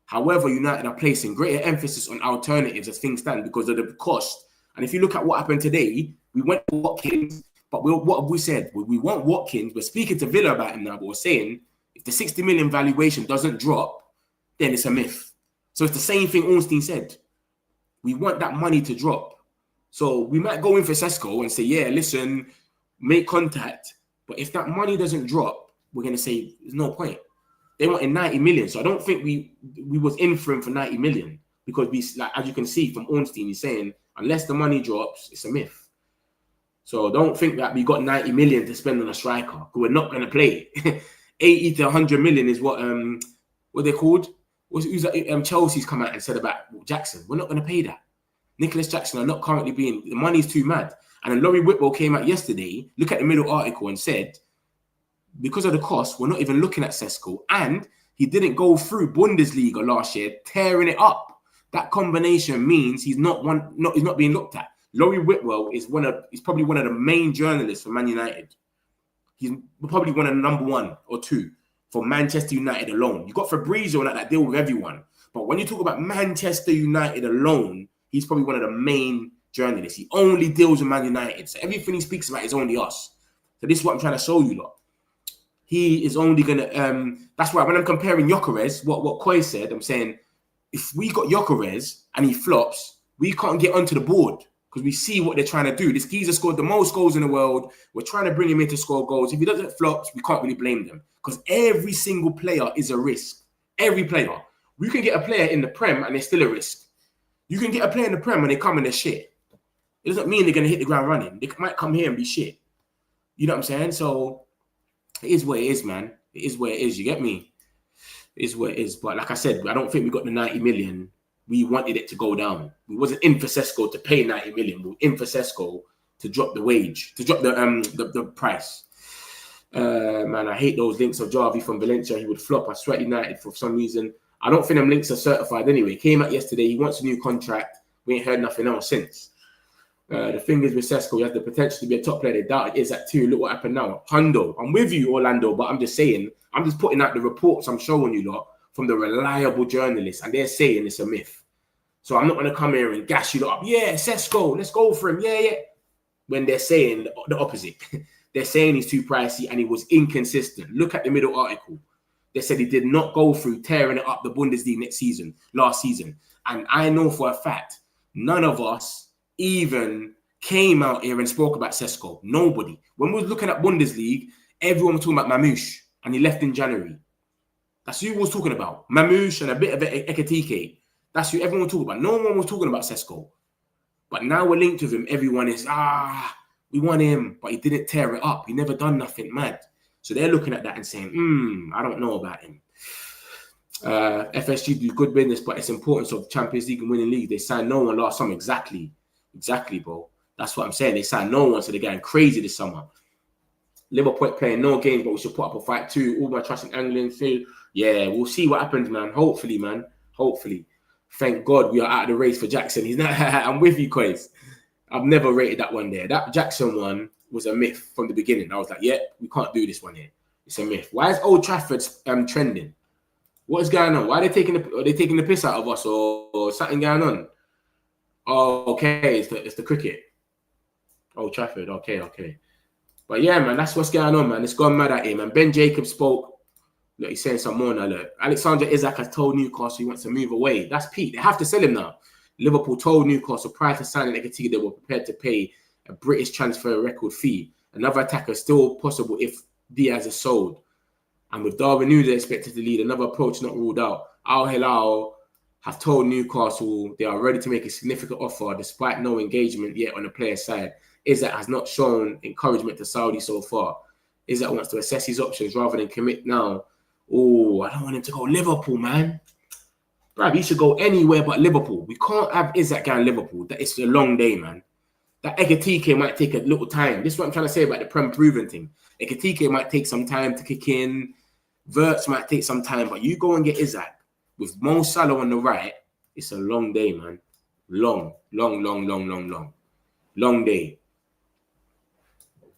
However, United are placing greater emphasis on alternatives as things stand because of the cost. And if you look at what happened today, we went for Watkins, but what have we said? We want Watkins. We're speaking to Villa about him now, but we're saying if the 60 million valuation doesn't drop, then it's a myth. So it's the same thing Ornstein said. We want that money to drop. So we might go in for Sesko and say, yeah, listen, make contact. But if that money doesn't drop, we're going to say there's no point. They wanted 90 million. So I don't think we was in for him for 90 million because we, like, as you can see from Ornstein, he's saying, unless the money drops, it's a myth. So don't think that we got 90 million to spend on a striker. We're not going to play. 80 to 100 million is what they called. Chelsea's come out and said about Jackson. We're not going to pay that. Nicholas Jackson are not currently being, the money's too mad. And then Laurie Whitwell came out yesterday, look at the middle article and said, because of the cost, we're not even looking at Sesko. And he didn't go through Bundesliga last year, tearing it up. That combination means he's not being looked at. Laurie Whitwell is he's probably one of the main journalists for Man United. He's probably one of the number 1 or 2 for Manchester United alone. You got Fabrizio and that deal with everyone. But when you talk about Manchester United alone, he's probably one of the main journalists. He only deals with Man United. So everything he speaks about is only us. So this is what I'm trying to show you, lot. He is only going to... that's why when I'm comparing Gyökeres, what Koi said, I'm saying, if we got Gyökeres and he flops, we can't get onto the board because we see what they're trying to do. This geezer scored the most goals in the world. We're trying to bring him in to score goals. If he doesn't flop, we can't really blame them because every single player is a risk. Every player. We can get a player in the Prem and they're still a risk. You can get a player in the Prem and they come and they're shit. It doesn't mean they're going to hit the ground running. They might come here and be shit. You know what I'm saying? So it is what it is, man. It is what it is. You get me? It is what it is. But like I said, I don't think we got the 90 million. We wanted it to go down. We wasn't in for Sesko to pay 90 million. We were in for Sesko to drop the wage, to drop the price. Man, I hate those links of Jarvi from Valencia. He would flop. I swear United for some reason. I don't think them links are certified anyway. Came out yesterday. He wants a new contract. We ain't heard nothing else since. The thing is with Sesko, he has the potential to be a top player. They doubted Isak too. Look what happened now. Hundo, I'm with you, Orlando, but I'm just saying, I'm just putting out the reports I'm showing you lot from the reliable journalists, and they're saying it's a myth. So I'm not going to come here and gas you lot up. Yeah, Sesko, let's go for him. Yeah. When they're saying the opposite. They're saying he's too pricey and he was inconsistent. Look at the middle article. They said he did not go through tearing it up the Bundesliga last season. And I know for a fact, none of us even came out here and spoke about Sesko. Nobody. When we were looking at Bundesliga, everyone was talking about Mamouche, and he left in January. That's who we was talking about. Mamouche and a bit of Ekitike. That's who everyone was talking about. No one was talking about Sesko. But now we're linked with him. Everyone is, we want him, but he didn't tear it up. He never done nothing mad. So they're looking at that and saying, I don't know about him. FSG do good business, but it's importance of Champions League and winning league. They signed no one last summer. Exactly, bro. That's what I'm saying. They signed no one, so they're getting crazy this summer. Liverpool playing no games, but we should put up a fight too. All my trust in England. Yeah, we'll see what happens, man. Hopefully, man. Hopefully. Thank God we are out of the race for Jackson. He's not. I'm with you, Coys. I've never rated that one there. That Jackson one was a myth from the beginning. I was like, yeah, we can't do this one here. It's a myth. Why is Old Trafford trending? What is going on? Why are they taking the piss out of us or something going on? Oh, okay, it's the cricket. Old Trafford, okay. But yeah, man, that's what's going on, man. It's gone mad at him. And Ben Jacobs spoke. Look, he's saying some more now. Look, Alexander Isak has told Newcastle he wants to move away. That's Pete. They have to sell him now. Liverpool told Newcastle prior to signing Ekitike they were prepared to pay a British transfer record fee. Another attacker still possible if Diaz is sold. And with Darwin Nunes expected to lead, another approach not ruled out. Al Hilal have told Newcastle they are ready to make a significant offer despite no engagement yet on the player's side. Isak has not shown encouragement to Saudi so far. Isak wants to assess his options rather than commit now. Oh, I don't want him to go Liverpool, man. Bruv, he should go anywhere but Liverpool. We can't have Isak going Liverpool. It's a long day, man. That Ekitike might take a little time. This is what I'm trying to say about the Prem proven thing. Ekitike might take some time to kick in. Verts might take some time, but you go and get Isak with Mo Salah on the right. It's a long day, man. Long day.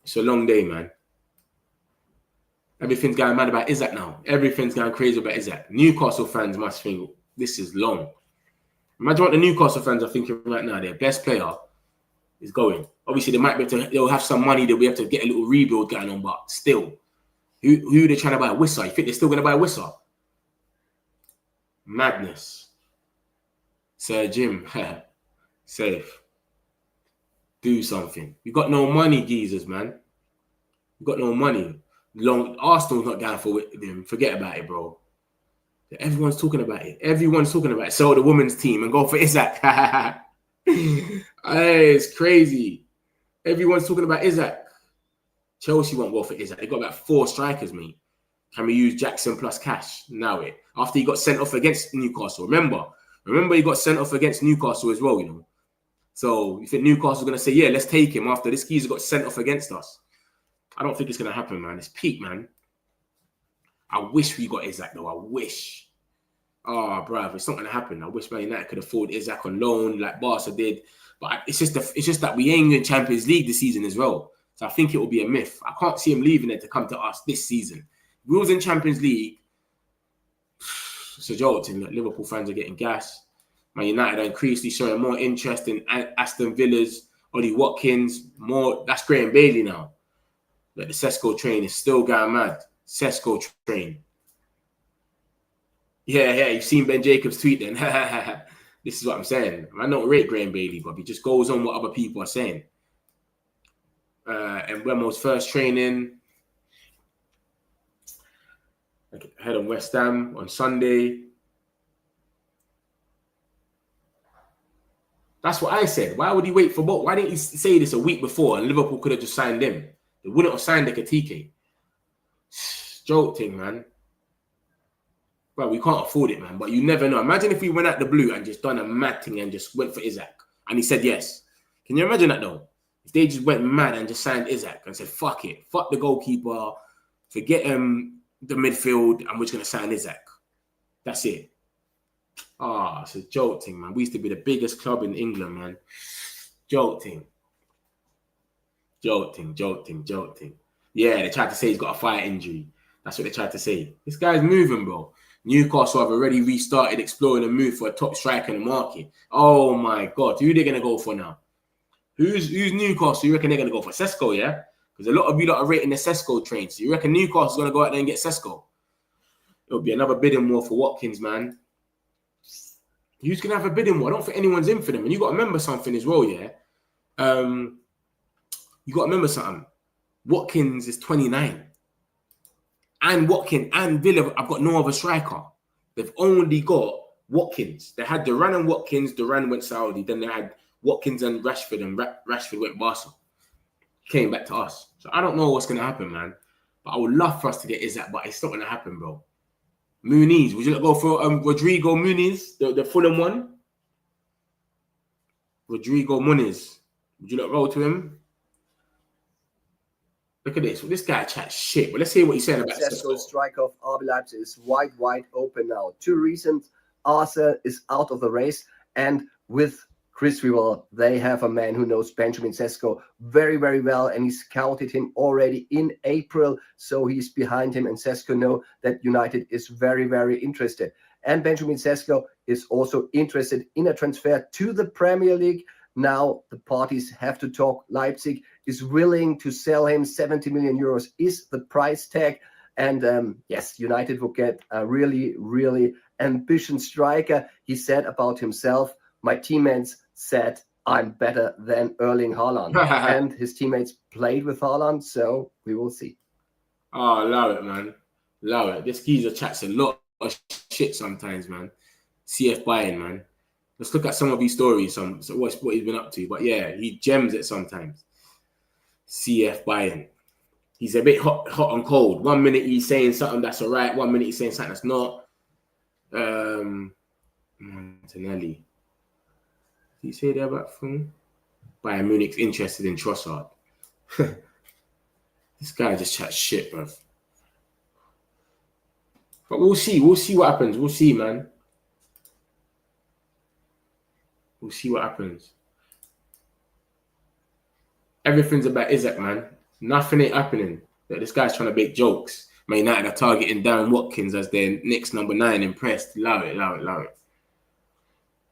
It's a long day, man. Everything's going mad about Isak now. Everything's going crazy about Isak. Newcastle fans must think this is long. Imagine what the Newcastle fans are thinking right now. Their best player is going. Obviously, they'll have some money. They'll be able to get a little rebuild going on, but still. Who are they trying to buy? Wissa? You think they're still going to buy Wissa? Madness. Sir Jim, safe. Do something. You got no money, geezers, man. You got no money. Arsenal's not down for them. Forget about it, bro. Everyone's talking about it. So the women's team and go for Isak. Hey, it's crazy. Everyone's talking about Isak. Chelsea won't go for Isak. They got about 4 strikers, mate. Can we use Jackson plus cash? Now it. After he got sent off against Newcastle. Remember he got sent off against Newcastle as well, you know. So you think Newcastle's going to say, yeah, let's take him after this geezer got sent off against us? I don't think it's going to happen, man. It's peak, man. I wish we got Isak, though. I wish. Oh, bruv, it's not going to happen. I wish Man United could afford Isak on loan like Barca did. But it's just that we ain't in Champions League this season as well. So I think it will be a myth. I can't see him leaving it to come to us this season. If we was in Champions League, it's a joke thing that Liverpool fans are getting gas. Man United are increasingly showing more interest in Aston Villa's, Ollie Watkins, more. That's Graham Bailey now. But the Sesko train is still going mad. Sesko train. Yeah, you've seen Ben Jacobs' tweet then. This is what I'm saying. I don't rate Graham Bailey, but he just goes on what other people are saying. And Wemmo's first training ahead of West Ham on Sunday. That's what I said. Why would he wait for both? Why didn't he say this a week before and Liverpool could have just signed him? They wouldn't have signed Ekitike. Joke thing, man. Well, we can't afford it, man. But you never know. Imagine if we went out the blue and just done a mad thing and just went for Isak. And he said yes. Can you imagine that, though? If they just went mad and just signed Isak and said, fuck it. Fuck the goalkeeper. Forget the midfield. And we're just going to sign Isak. That's it. It's a joke thing, man. We used to be the biggest club in England, man. Joke thing. Joke thing. Yeah, they tried to say he's got a fire injury. That's what they tried to say. This guy's moving, bro. Newcastle have already restarted exploring a move for a top striker in the market. Oh, my God. Who are they going to go for now? Who's Newcastle? You reckon they're going to go for Sesko, yeah? Because a lot of you lot are rating the Sesko train. So you reckon Newcastle's going to go out there and get Sesko? It'll be another bidding war for Watkins, man. Who's going to have a bidding war? I don't think anyone's in for them. And you got to remember something as well, yeah? You got to remember something. Watkins is 29. And Watkins and Villa have got no other striker. They've only got Watkins. They had Duran and Watkins. Duran went Saudi. Then they had Watkins and Rashford. And Rashford went Barca. Came back to us. So I don't know what's going to happen, man. But I would love for us to get Isak, but it's not going to happen, bro. Muniz. Would you not go for Rodrigo Muniz, the Fulham one? Rodrigo Muniz. Would you not roll to him? Look at this. Well, this guy chats shit. But let's hear what he's saying about Sesko. Striker of RB Leipzig is wide open now. 2 reasons. Arsenal is out of the race. And with Chris Rival, they have a man who knows Benjamin Sesko very, very well. And he scouted him already in April. So he's behind him. And Sesko know that United is very, very interested. And Benjamin Sesko is also interested in a transfer to the Premier League. Now the parties have to talk. Leipzig is willing to sell him. 70 million euros is the price tag. And yes, United will get a really, really ambitious striker. He said about himself, my teammates said I'm better than Erling Haaland. And his teammates played with Haaland, so we will see. Oh, love it, man. Love it. This geezer chats a lot of shit sometimes, man. CF Bayern, man. Let's look at some of his stories, so what he's been up to. But yeah, he gems it sometimes. CF Bayern. He's a bit hot and cold. 1 minute he's saying something that's all right. 1 minute he's saying something that's not. Martinelli. Did he say that about phone? Bayern Munich's interested in Trossard. This guy just chats shit, bruv. But we'll see. We'll see what happens. We'll see, man. We'll see what happens. Everything's about Isak, man. Nothing ain't happening. This guy's trying to make jokes. Man United are targeting Darren Watkins as their next number 9. Impressed. Love it.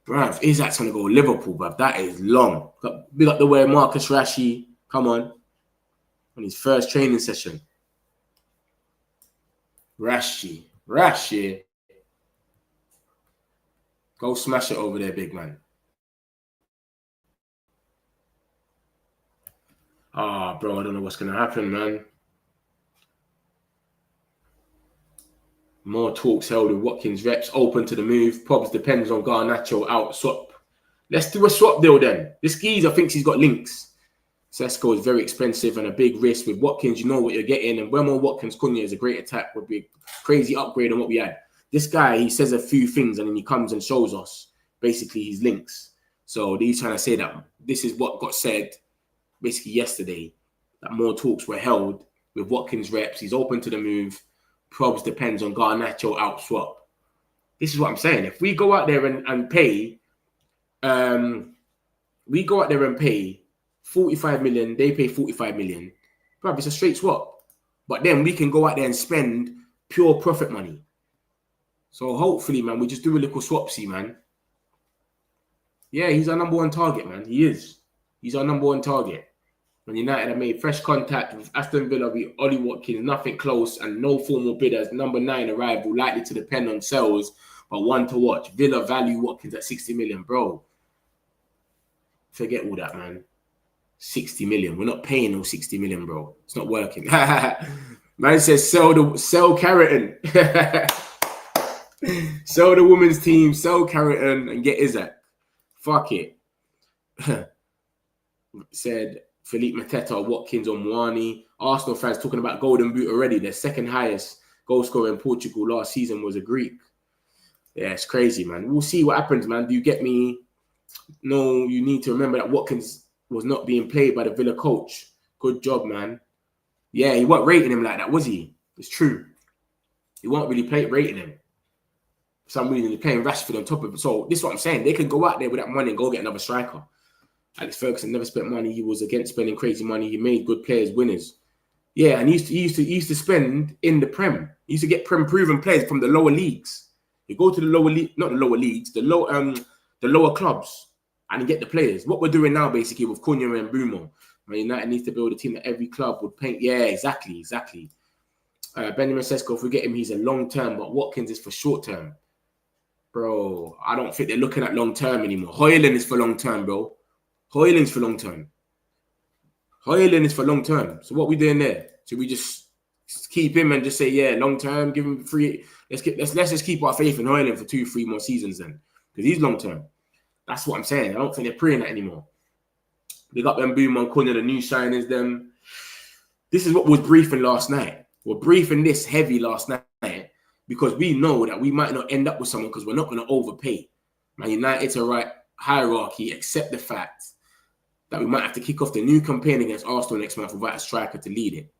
Bruv, Isak's going to go Liverpool, bruv. That is long. Big up the way Marcus Rashid. Come on his first training session. Rashid. Go smash it over there, big man. Bro, I don't know what's going to happen, man. More talks held with Watkins reps open to the move. Probs depends on Garnacho out swap. Let's do a swap deal then. This geezer thinks he's got links. Sesko is very expensive and a big risk. With Watkins, you know what you're getting. And Wemo Watkins Cunha is a great attack. Would be a crazy upgrade on what we had. This guy, he says a few things and then he comes and shows us basically his links. So he's trying to say that this is what got said basically yesterday, that more talks were held with Watkins reps. He's open to the move. Probs depends on Garnacho out swap. This is what I'm saying. If we go out there and pay We go out there and pay 45 million. They pay 45 million. Bruv, it's a straight swap. But then we can go out there and spend pure profit money. So hopefully, man, we just do a little swapsy, man. Yeah, he's our number one target, man. He is. He's our number one target. When United have made fresh contact with Aston Villa, with Ollie Watkins, nothing close, and no formal bidders. Number 9 arrival, likely to depend on sales, but one to watch. Villa value Watkins at 60 million, bro. Forget all that, man. 60 million. We're not paying no 60 million, bro. It's not working. Man says sell Carrington. Sell the women's team, sell Carrington, and get Isak. Fuck it. Said Philippe Mateta, Watkins on Mwani. Arsenal fans talking about Golden Boot already. Their second highest goal scorer in Portugal last season was a Greek. Yeah, it's crazy, man. We'll see what happens, man. Do you get me? No, you need to remember that Watkins was not being played by the Villa coach. Good job, man. Yeah, he wasn't rating him like that, was he? It's true. He wasn't really rating him. For some reason, he's playing Rashford on top of it. So this is what I'm saying. They can go out there with that money and go get another striker. Alex Ferguson never spent money. He was against spending crazy money. He made good players winners. Yeah, and he used to spend in the Prem. He used to get Prem proven players from the lower leagues. You go to the lower league, not the lower leagues, the lower clubs, and you get the players. What we're doing now, basically, with Cunha and Brumo, Man United needs to build a team that every club would paint. Yeah, exactly. Benjamin Sesko, forget him. He's a long term, but Watkins is for short term. Bro, I don't think they're looking at long term anymore. Højlund is for long term, bro. Højlund's for long term. Højlund is for long term. So what we doing there? Should we just keep him and just say, yeah, long term, give him free? Let's just keep our faith in Højlund for 2-3 more seasons then, because he's long term. That's what I'm saying. I don't think they're praying that anymore. They got them Boom on Cunha, the new signings. Them. This is what was briefing last night. We're briefing this heavy last night because we know that we might not end up with someone because we're not going to overpay. Man United to right hierarchy, accept the fact that we might have to kick off the new campaign against Arsenal next month without a striker to lead it.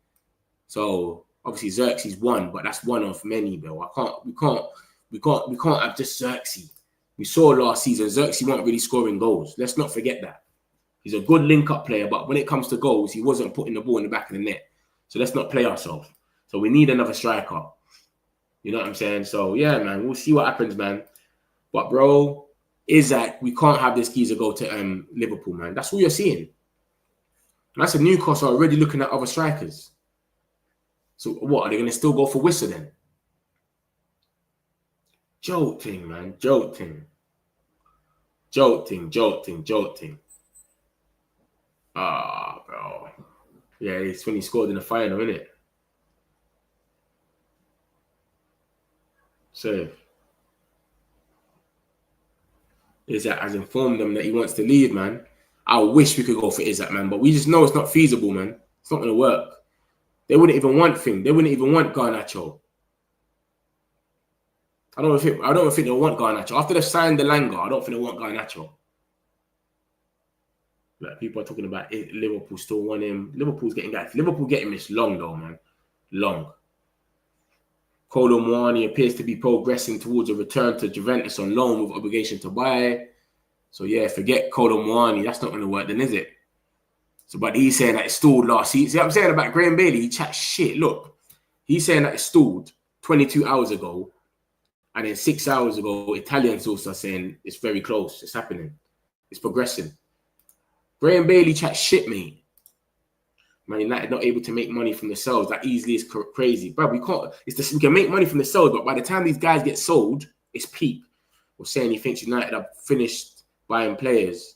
So obviously Xerxes won, but that's one of many, bro. We can't have just Xerxes. We saw last season Xerxes weren't really scoring goals. Let's not forget that. He's a good link-up player, but when it comes to goals, he wasn't putting the ball in the back of the net. So let's not play ourselves. So we need another striker. You know what I'm saying? So yeah, man, we'll see what happens, man. But bro, Isak, we can't have this geezer go to Liverpool, man. That's all you're seeing. And that's a Newcastle already looking at other strikers. So what, are they going to still go for Wissa then? Jolting, man. Jolting. Ah, bro. Yeah, it's when he scored in the final, isn't it? So Isak has informed them that he wants to leave, man. I wish we could go for Isak, man, but we just know it's not feasible, man. It's not going to work. They wouldn't even want Thing. They wouldn't even want Garnacho. I don't think they'll want Garnacho. After they've signed the Langa, I don't think they'll want Garnacho. Like, people are talking about it, Liverpool still want him. Liverpool's getting guys. Liverpool getting this long, though, man. Long. Kolo Muani appears to be progressing towards a return to Juventus on loan with obligation to buy. So, yeah, forget Kolo Muani. That's not going to work then, is it? So, but he's saying that it stalled last season. See what I'm saying about Graham Bailey? He chats shit. Look, he's saying that it stalled 22 hours ago. And then 6 hours ago, Italian sources are saying it's very close. It's happening. It's progressing. Graham Bailey chats shit, mate. Man United not able to make money from the sales. That easily is crazy. Bro, we can't. We can make money from the sales, but by the time these guys get sold, it's peak. We're saying he thinks United have finished buying players.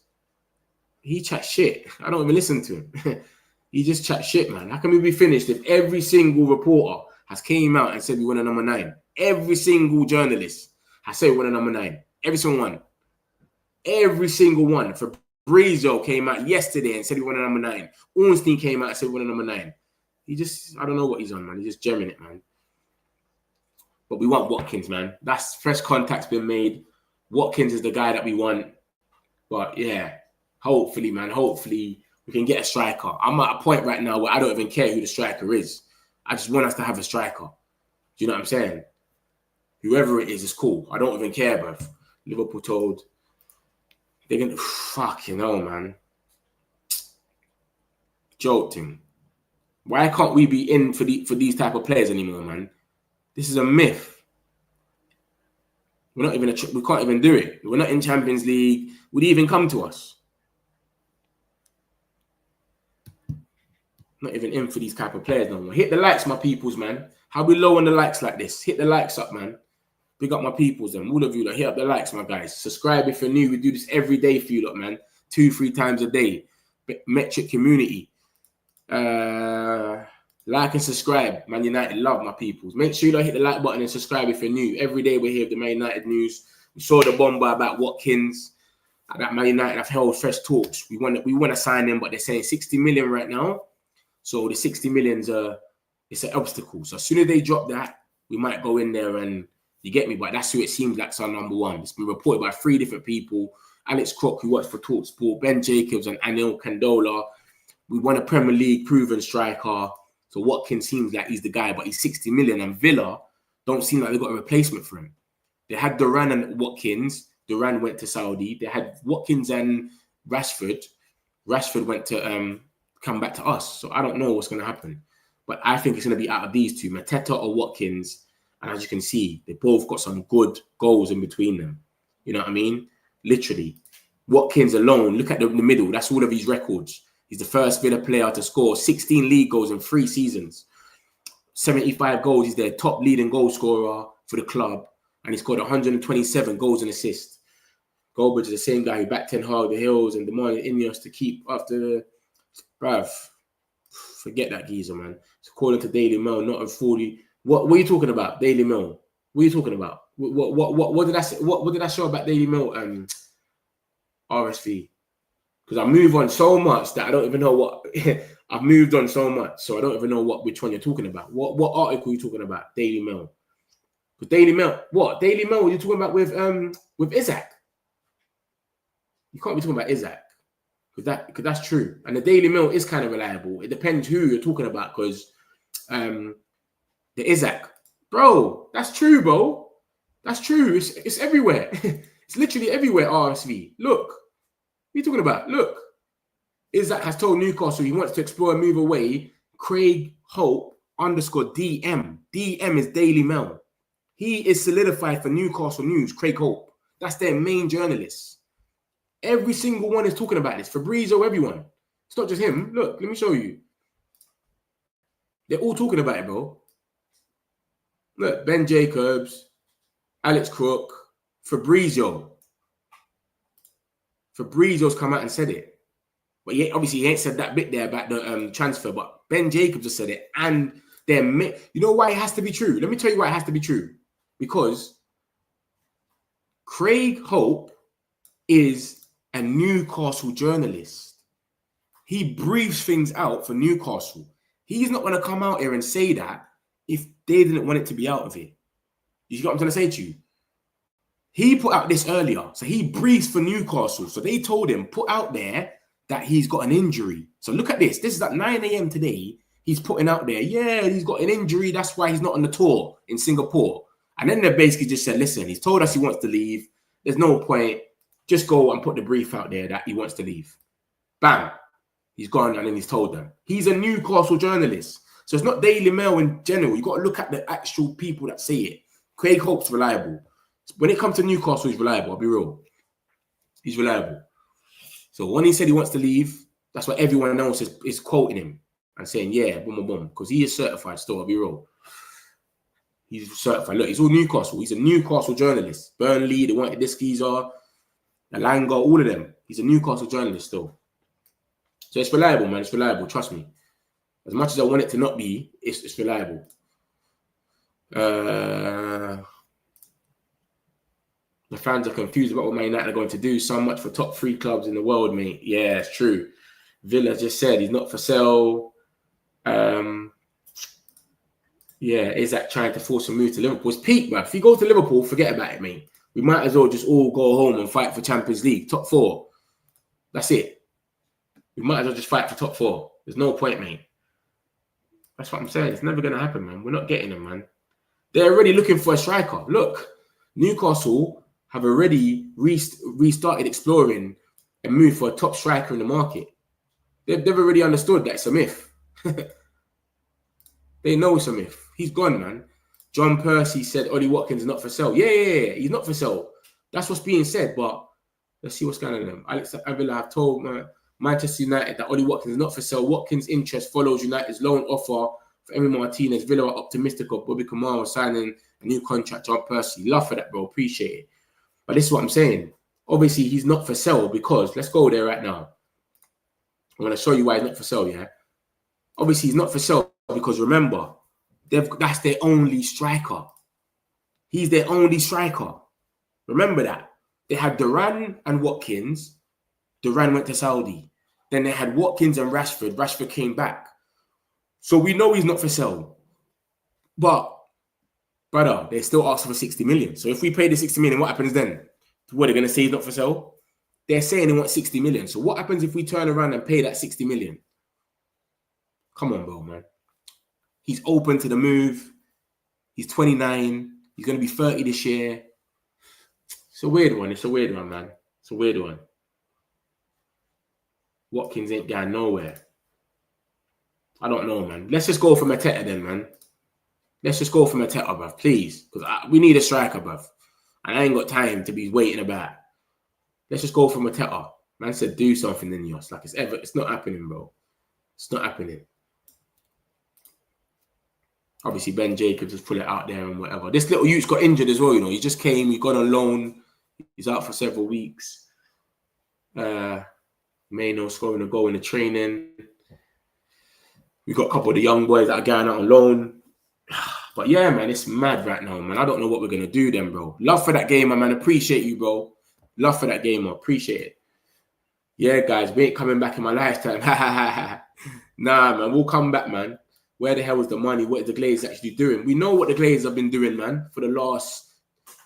He chats shit. I don't even listen to him. He just chats shit, man. How can we be finished if every single reporter has came out and said we want a number 9? Every single journalist has said we want a number 9. Every single one. Every single one. Fabrizio came out yesterday and said he wanted a number 9. Ornstein came out and said he wanted a number 9. He just, I don't know what he's on, man. He's just jamming it, man. But we want Watkins, man. That's fresh contact's been made. Watkins is the guy that we want. But yeah, hopefully, man, hopefully we can get a striker. I'm at a point right now where I don't even care who the striker is. I just want us to have a striker. Do you know what I'm saying? Whoever it is cool. I don't even care, bruv. Liverpool told they're gonna fuck, man. Jolting. Why can't we be in for these type of players anymore, man? This is a myth. We're not even we can't even do it. We're not in Champions League. Would he even come to us? Not even in for these type of players no more. Hit the likes, my peoples, man. How we low on the likes like this? Hit the likes up, man. Big up my peoples, and all of you that hit up the likes, my guys. Subscribe if you're new. We do this every day for you, lot, man. 2-3 times a day. Metric community. Like and subscribe. Man United, love my peoples. Make sure you hit the like button and subscribe if you're new. Every day we're here with the Man United news. We saw the bomber about Watkins. About Man United, I've held fresh talks. We want to sign him, but they're saying 60 million right now. So the 60 million's it's an obstacle. So as soon as they drop that, we might go in there and you get me. But that's who it seems like our number one. It's been reported by 3 different people. Alex Crook, who works for TalkSport, Ben Jacobs, and Anil Kandola. We want a Premier League proven striker. So Watkins seems like he's the guy, but he's 60 million. And Villa don't seem like they've got a replacement for him. They had Duran and Watkins. Duran went to Saudi. They had Watkins and Rashford. Rashford went to come back to us. So I don't know what's going to happen. But I think it's going to be out of these two, Mateta or Watkins. And as you can see, they both got some good goals in between them. You know what I mean? Literally. Watkins alone, look at the middle. That's all of his records. He's the first Villa player to score 16 league goals in 3 seasons. 75 goals. He's their top leading goal scorer for the club. And he scored 127 goals and assists. Goldbridge is the same guy who backed Ten Hag, the Hills, and demanded Ineos to keep after the... Bruv, forget that geezer, man. It's according to Daily Mail, not a 40... What are you talking about, Daily Mail? What are you talking about? What did I say? What did I show about Daily Mail RSV? Because I move on so much that I don't even know what I've moved on so much, so I don't even know which one you're talking about. What article are you talking about? Daily Mail. But Daily Mail, what? Daily Mail you're talking about with Isak? You can't be talking about Isak. Because that's true. And the Daily Mail is kind of reliable. It depends who you're talking about, because the Isak. Bro, that's true, bro. That's true. It's everywhere. It's literally everywhere, RSV. Look. What are you talking about? Look. Isak has told Newcastle he wants to explore a move away. Craig Hope _DM. DM is Daily Mail. He is solidified for Newcastle News, Craig Hope. That's their main journalist. Every single one is talking about this. Fabrizio, everyone. It's not just him. Look, let me show you. They're all talking about it, bro. Look, Ben Jacobs, Alex Crook, Fabrizio. Fabrizio's come out and said it. But obviously he ain't said that bit there about the transfer, but Ben Jacobs has said it. And you know why it has to be true? Let me tell you why it has to be true. Because Craig Hope is a Newcastle journalist. He breathes things out for Newcastle. He's not going to come out here and say that if they didn't want it to be out of it. You see what I'm trying to say to you? He put out this earlier. So he breathes for Newcastle. So they told him, put out there that he's got an injury. So look at this. This is at 9 a.m. today. He's putting out there, yeah, he's got an injury. That's why he's not on the tour in Singapore. And then they basically just said, listen, he's told us he wants to leave. There's no point. Just go and put the brief out there that he wants to leave. Bam. He's gone and then he's told them. He's a Newcastle journalist. So it's not Daily Mail in general. You've got to look at the actual people that say it. Craig Hope's reliable. When it comes to Newcastle, he's reliable. I'll be real. He's reliable. So when he said he wants to leave, that's what everyone else is quoting him and saying, yeah, boom, boom, boom. Because he is certified still, I'll be real. He's certified. Look, he's all Newcastle. He's a Newcastle journalist. Burnley, they wanted this geezer. Alanga, all of them. He's a Newcastle journalist still. So it's reliable, man. It's reliable. Trust me. As much as I want it to not be, it's reliable. The fans are confused about what Man United are going to do. So much for top 3 clubs in the world, mate. Yeah, it's true. Villa just said he's not for sale. Yeah, Isak trying to force a move to Liverpool. It's peak, man. If you go to Liverpool, forget about it, mate. We might as well just all go home and fight for Champions League. Top 4. That's it. We might as well just fight for top 4. There's no point, mate. That's what I'm saying. It's never going to happen, man. We're not getting them, man. They're already looking for a striker. Look, Newcastle have already restarted exploring and move for a top striker in the market. They've already understood that it's a myth. They know it's a myth. He's gone, man. John Percy said Ollie Watkins is not for sale. Yeah. He's not for sale. That's what's being said, but let's see what's going on with them. Alex Avila have told Manchester United that Ollie Watkins is not for sale. Watkins' interest follows United's loan offer for Emi Martinez. Villa are optimistic of Bobby Kamara signing a new contract. John Percy. Love for that, bro. Appreciate it. But this is what I'm saying. Obviously, he's not for sale because, let's go there right now. I'm going to show you why he's not for sale, yeah? Obviously, he's not for sale because, remember, that's their only striker. He's their only striker. Remember that. They had Duran and Watkins. Duran went to Saudi. Then they had Watkins and Rashford. Rashford came back. So we know he's not for sale. But, brother, they're still asking for 60 million. So if we pay the 60 million, what happens then? What, they're going to say he's not for sale? They're saying they want 60 million. So what happens if we turn around and pay that 60 million? Come on, bro, man. He's open to the move. He's 29. He's going to be 30 this year. It's a weird one. It's a weird one, man. It's a weird one. Watkins ain't going nowhere. I don't know, man. Let's just go for Mateta then, man. Let's just go for Mateta, bruv, please. Because we need a striker, bruv. And I ain't got time to be waiting about. Let's just go for Mateta. Man said do something in yours. Like it's not happening, bro. It's not happening. Obviously, Ben Jacobs just put it out there and whatever. This little youth's got injured as well, you know. He just came, he got on loan. He's out for several weeks. Mayno scoring a goal in the training. We got a couple of the young boys that are going out on loan. But yeah, man, it's mad right now, man. I don't know what we're going to do then, bro. Love for that game, man. Appreciate you, bro. Love for that game, man. Appreciate it. Yeah, guys, we ain't coming back in my lifetime. Nah, man, we'll come back, man. Where the hell is the money? What is the Glazers actually doing? We know what the Glazers have been doing, man, for the last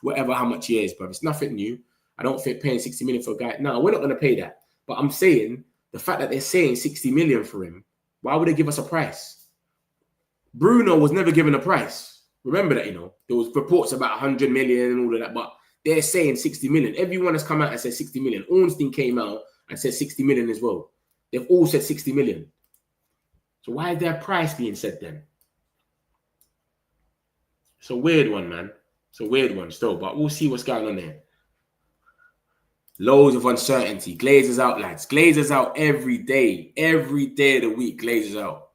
whatever how much years, bro. It's nothing new. I don't think paying 60 million for a guy. No, we're not going to pay that. But I'm saying the fact that they're saying 60 million for him, why would they give us a price? Bruno was never given a price. Remember that, you know. There was reports about 100 million and all of that, but they're saying 60 million. Everyone has come out and said 60 million. Ornstein came out and said 60 million as well. They've all said 60 million. So why is their price being said then? It's a weird one, man. It's a weird one still, but we'll see what's going on there. Loads of uncertainty. Glazers out, lads. Glazers out every day. Every day of the week, Glazers out.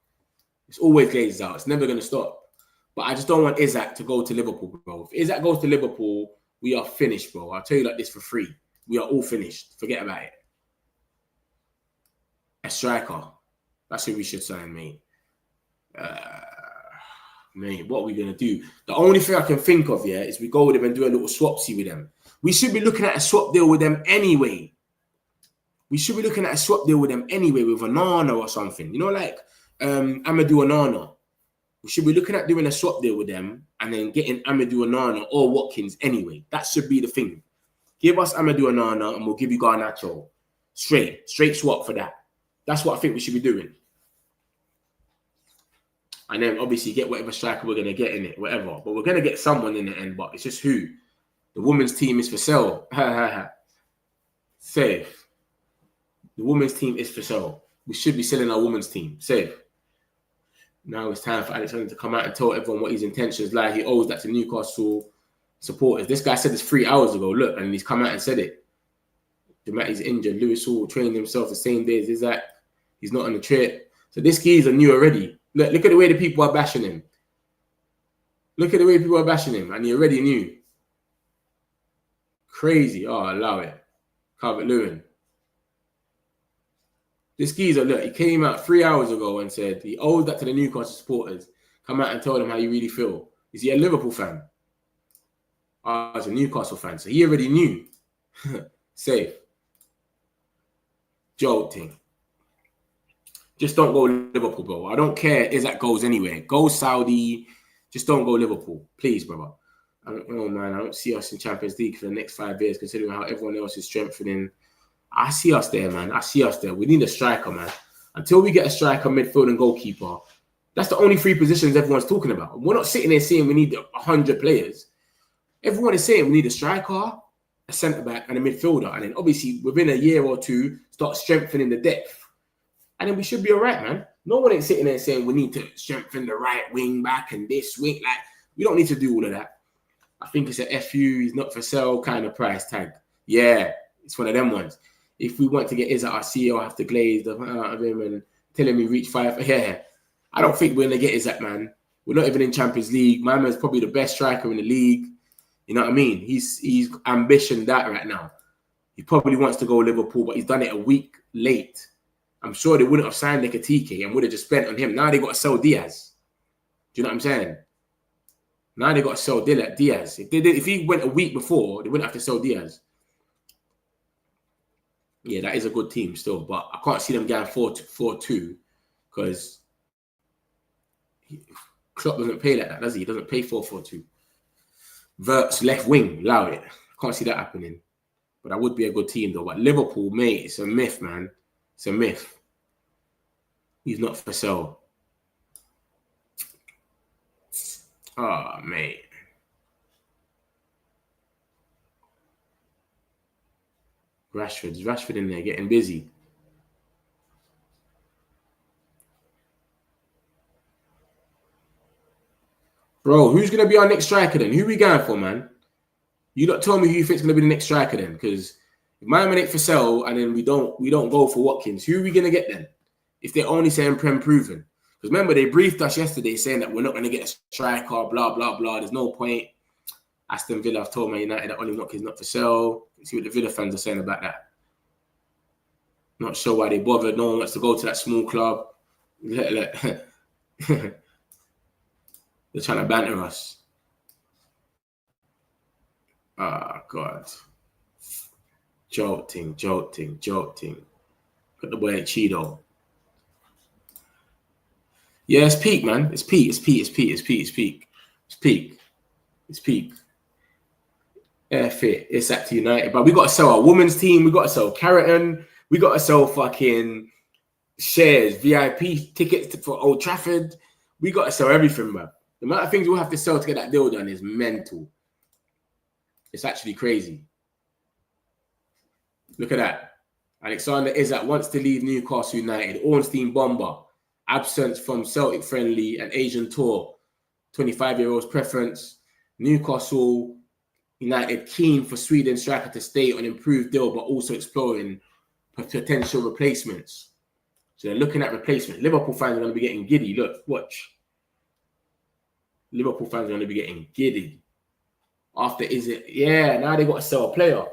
It's always Glazers out. It's never going to stop. But I just don't want Isak to go to Liverpool, bro. If Isak goes to Liverpool, we are finished, bro. I'll tell you like this for free. We are all finished. Forget about it. A striker. That's who we should sign, mate. Mate, what are we going to do? The only thing I can think of, yeah, is we go with them and do a little swapsy with them. We should be looking at a swap deal with them anyway. We should be looking at a swap deal with them anyway with Onana or something. You know, like Amadou Onana. We should be looking at doing a swap deal with them and then getting Amadou Onana or Watkins anyway. That should be the thing. Give us Amadou Onana and we'll give you Garnacho. Straight swap for that. That's what I think we should be doing. And then obviously get whatever striker we're going to get in it, whatever. But we're going to get someone in the end, but it's just who. The women's team is for sale. Safe. The women's team is for sale. We should be selling our women's team. Safe. Now it's time for Alexander to come out and tell everyone what his intentions lie. He owes that to Newcastle supporters. This guy said this 3 hours ago. Look, and he's come out and said it. He's injured. Lewis Hall trained himself the same day as Isak. He's not on the trip. So this geezer knew already. Look at the way the people are bashing him. Look at the way people are bashing him. And he already knew. Crazy. Oh, allow it. Calvert-Lewin. This geezer, look, he came out 3 hours ago and said he owes that to the Newcastle supporters. Come out and tell them how you really feel. Is he a Liverpool fan? He's a Newcastle fan. So he already knew. Safe. Jolting. Just don't go Liverpool, bro. I don't care if that goes anywhere. Go Saudi. Just don't go Liverpool. Please, brother. I don't know, man. I don't see us in Champions League for the next 5 years, considering how everyone else is strengthening. I see us there, man. I see us there. We need a striker, man. Until we get a striker, midfield, and goalkeeper, that's the only 3 positions everyone's talking about. We're not sitting there saying we need 100 players. Everyone is saying we need a striker, a centre-back and a midfielder. And then obviously within a year or two, start strengthening the depth. And then we should be all right, man. No one ain't sitting there saying we need to strengthen the right wing back and this wing. Like, we don't need to do all of that. I think it's a FU, he's not for sale kind of price tag. Yeah, it's one of them ones. If we want to get Isak, our CEO, have to glaze the out of him and tell him he reached 5. Yeah, I don't think we're going to get Isak, man. We're not even in Champions League. My man's probably the best striker in the league. You know what I mean? He's ambitioned that right now. He probably wants to go Liverpool, but he's done it a week late. I'm sure they wouldn't have signed Nikatike and would have just spent on him. Now they got to sell Diaz. Do you know what I'm saying? Now they got to sell Diaz. If he went a week before, they wouldn't have to sell Diaz. Yeah, that is a good team still, but I can't see them going 4-2 because Klopp doesn't pay like that, does he? He doesn't pay 4-4-2. Verts left wing, allow it. I can't see that happening. But that would be a good team though. But Liverpool, mate, it's a myth, man. It's a myth. He's not for sale. Oh, mate. Rashford in there getting busy. Bro, who's going to be our next striker then? Who we going for, man? You lot tell me who you think's going to be the next striker then, because if my man ain't for sale and then we don't go for Watkins, who are we going to get then? If they're only saying Prem proven. Because remember, they briefed us yesterday saying that we're not going to get a striker, blah, blah, blah. There's no point. Aston Villa have told Man United that Ollie Watkins not for sale. See what the Villa fans are saying about that. Not sure why they bothered. No one wants to go to that small club. They're trying to banter us. Oh, God. Jolting. Got the boy at Cheeto. Yeah, it's peak, man. It's peak. F it. It's at United. But we got to sell our women's team. We got to sell Carrington. We got to sell fucking shares, VIP tickets for Old Trafford. We got to sell everything, man. The amount of things we'll have to sell to get that deal done is mental. It's actually crazy. Look at that. Alexander Isak wants to leave Newcastle United. Ornstein Bomber. Absence from Celtic friendly and Asian tour. 25-year-old's preference. Newcastle United keen for Sweden striker to stay on improved deal, but also exploring potential replacements. So they're looking at replacement. Liverpool fans are going to be getting giddy. Look, watch. Liverpool fans are going to be getting giddy. After now they got to sell a player.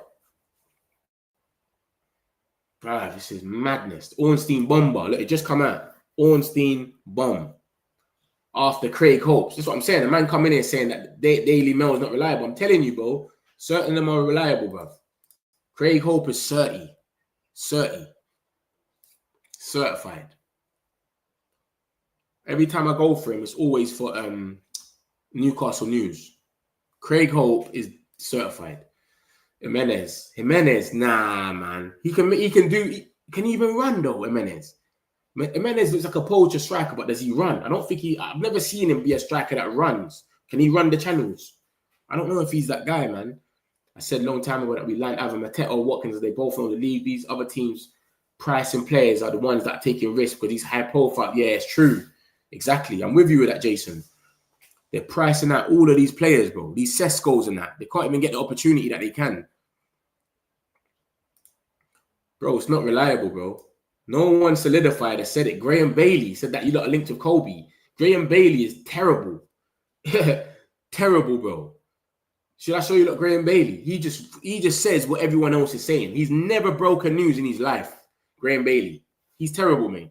Ah, this is madness. Ornstein Bomber. Look, it just come out. Ornstein Bomb. After Craig Hopes. That's what I'm saying. The man come in here saying that Daily Mail is not reliable. I'm telling you, bro. Certain of them are reliable, bro. Craig Hope is 30. Certified. Every time I go for him, it's always for Newcastle News. Craig Hope is certified. Jimenez, nah, man. Can he even run though, Jimenez? Jimenez looks like a poacher striker, but does he run? I've never seen him be a striker that runs. Can he run the channels? I don't know if he's that guy, man. I said a long time ago that we lined either Mateta or Watkins. They both know the league. These other teams pricing players are the ones that are taking risks because he's high profile. Yeah, it's true. Exactly. I'm with you with that, Jason. They're pricing out all of these players, bro. These Sescos and that. They can't even get the opportunity that they can. Bro, it's not reliable, bro. No one solidified that said it. Graham Bailey said that you lot are linked with Kobe. Graham Bailey is terrible. Terrible, bro. Should I show you lot Graham Bailey? He just says what everyone else is saying. He's never broken news in his life. Graham Bailey. He's terrible, man.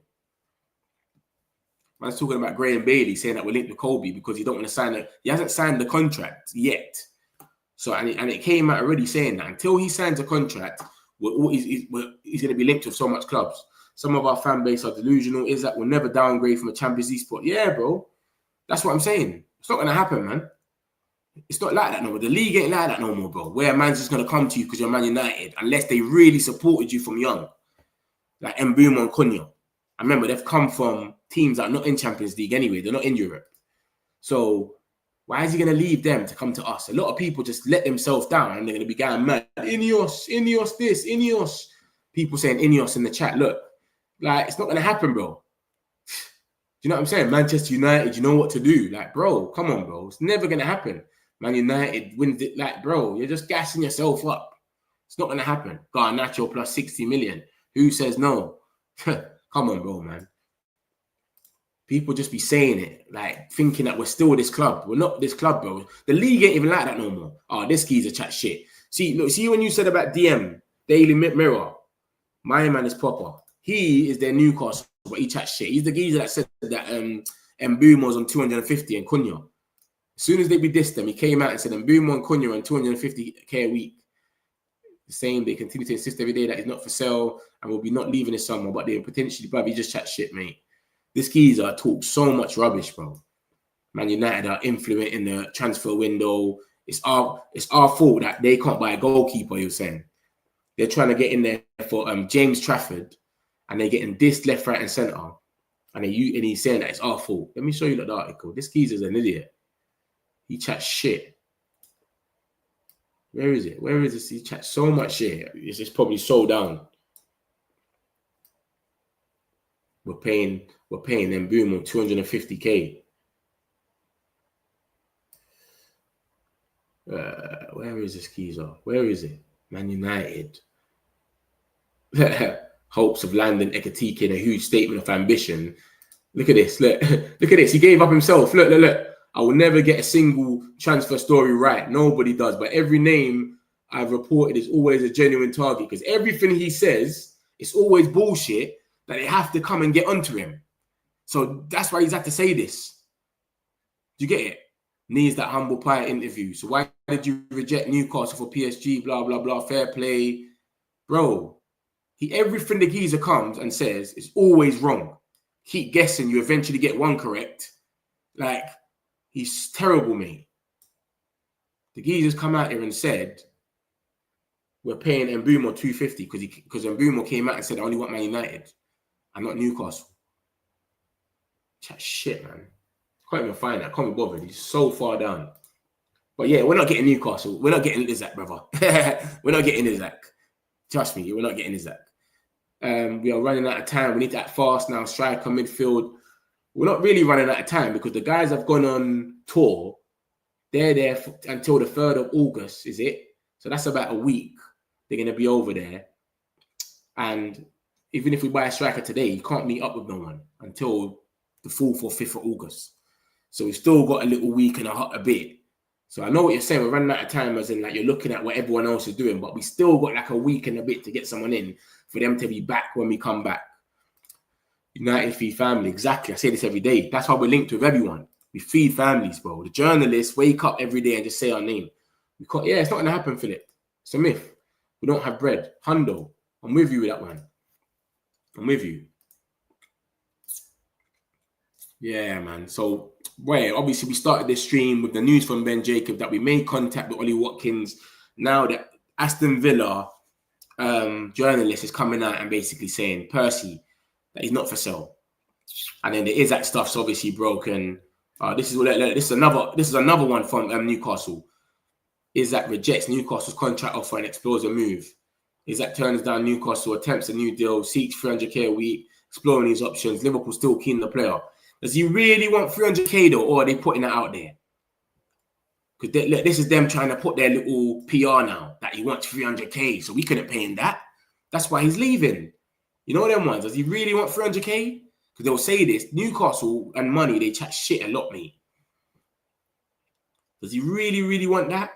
Man's talking about Graham Bailey saying that we're linked with Kobe because he don't want to sign it. He hasn't signed the contract yet. So and it came out already saying that until he signs a contract, he's going to be linked with so much clubs. Some of our fan base are delusional. Is that we'll never downgrade from a Champions League spot? Yeah, bro. That's what I'm saying. It's not going to happen, man. It's not like that no more. The league ain't like that no more, bro. Where a man's just going to come to you because you're Man United unless they really supported you from young. Like Mbeumo and Cunha. I remember they've come from teams that are not in Champions League anyway. They're not in Europe. So Why is he going to leave them to come to us? A lot of people just let themselves down and they're going to be going mad. Ineos this, Ineos. People saying Ineos in the chat. Look, like, it's not going to happen, bro. Do you know what I'm saying? Manchester United, you know what to do. Like, bro, come on, bro. It's never going to happen. Man United wins it. Like, bro, you're just gassing yourself up. It's not going to happen. Garnacho plus 60 million. Who says no? Come on, bro, man. People just be saying it, like, thinking that we're still this club. We're not this club, bro. The league ain't even like that no more. Oh, this geezer chat shit. See, look, see when you said about DM, Daily Mirror, my man is proper. He is their Newcastle, but he chat shit. He's the geezer that said that Mbeumo was on 250 and Cunha. As soon as they be dissed them, he came out and said Mbeumo and Cunha on 250k a week. The same, they continue to insist every day that he's not for sale and will be not leaving this summer, but they potentially probably just chat shit, mate. This geezer talks so much rubbish, bro. Man United are influent in the transfer window. It's our fault that they can't buy a goalkeeper, he was saying. They're trying to get in there for James Trafford, and they're getting dissed left, right, and centre. And he's saying that it's our fault. Let me show you the article. This geezer's an idiot. He chats shit. Where is it? Where is this? He chats so much shit. It's just probably sold down. We're paying them Mbeumo 250k. Where is this geezer? Where is it? Man United. Hopes of landing Ekatike in a huge statement of ambition. Look at this. Look at this. He gave up himself. Look. I will never get a single transfer story right. Nobody does. But every name I've reported is always a genuine target because everything he says is always bullshit that they have to come and get onto him. So that's why he's had to say this. Do you get it? Needs that humble pie interview. So why did you reject Newcastle for PSG? Blah, blah, blah. Fair play. Bro, everything the geezer comes and says is always wrong. Keep guessing. You eventually get one correct. Like, he's terrible, mate. The geezer's come out here and said, we're paying Mbeumo 250 because Mbeumo came out and said, I only want Man United. I'm not Newcastle. Chat shit, man. Can't even find that. Can't be bothered. He's so far down. But yeah, we're not getting Newcastle. We're not getting Isak, brother. We're not getting Isak. Trust me, we're not getting Isak. We are running out of time. We need to act fast now. Striker, midfield. We're not really running out of time because the guys have gone on tour. They're there until the 3rd of August, is it? So that's about a week. They're going to be over there. And even if we buy a striker today, you can't meet up with no one until the 4th or 5th of August. So we've still got a little week and a bit. So I know what you're saying. We're running out of time as in like you're looking at what everyone else is doing, but we still got like a week and a bit to get someone in for them to be back when we come back. United feed family. Exactly. I say this every day. That's how we're linked with everyone. We feed families, bro. The journalists wake up every day and just say our name. Yeah, it's not going to happen, Philip. It's a myth. We don't have bread. Hundo. I'm with you with that one. I'm with you. Yeah, man. So, obviously we started this stream with the news from Ben Jacob that we made contact with Ollie Watkins. Now that Aston Villa journalist is coming out and basically saying, Percy, that he's not for sale. And then the Isak stuff's obviously broken. This is another one from Newcastle. Isak rejects Newcastle's contract offer and explores a move. Isak turns down Newcastle, attempts a new deal, seeks 300k a week, exploring these options. Liverpool still keen on the player. Does he really want 300k though, or are they putting it out there? Because this is them trying to put their little PR now that he wants 300k, so we couldn't pay him that. That's why he's leaving. You know them ones? Does he really want 300k? Because they'll say this. Newcastle and money, they chat shit a lot, mate. Does he really, really want that?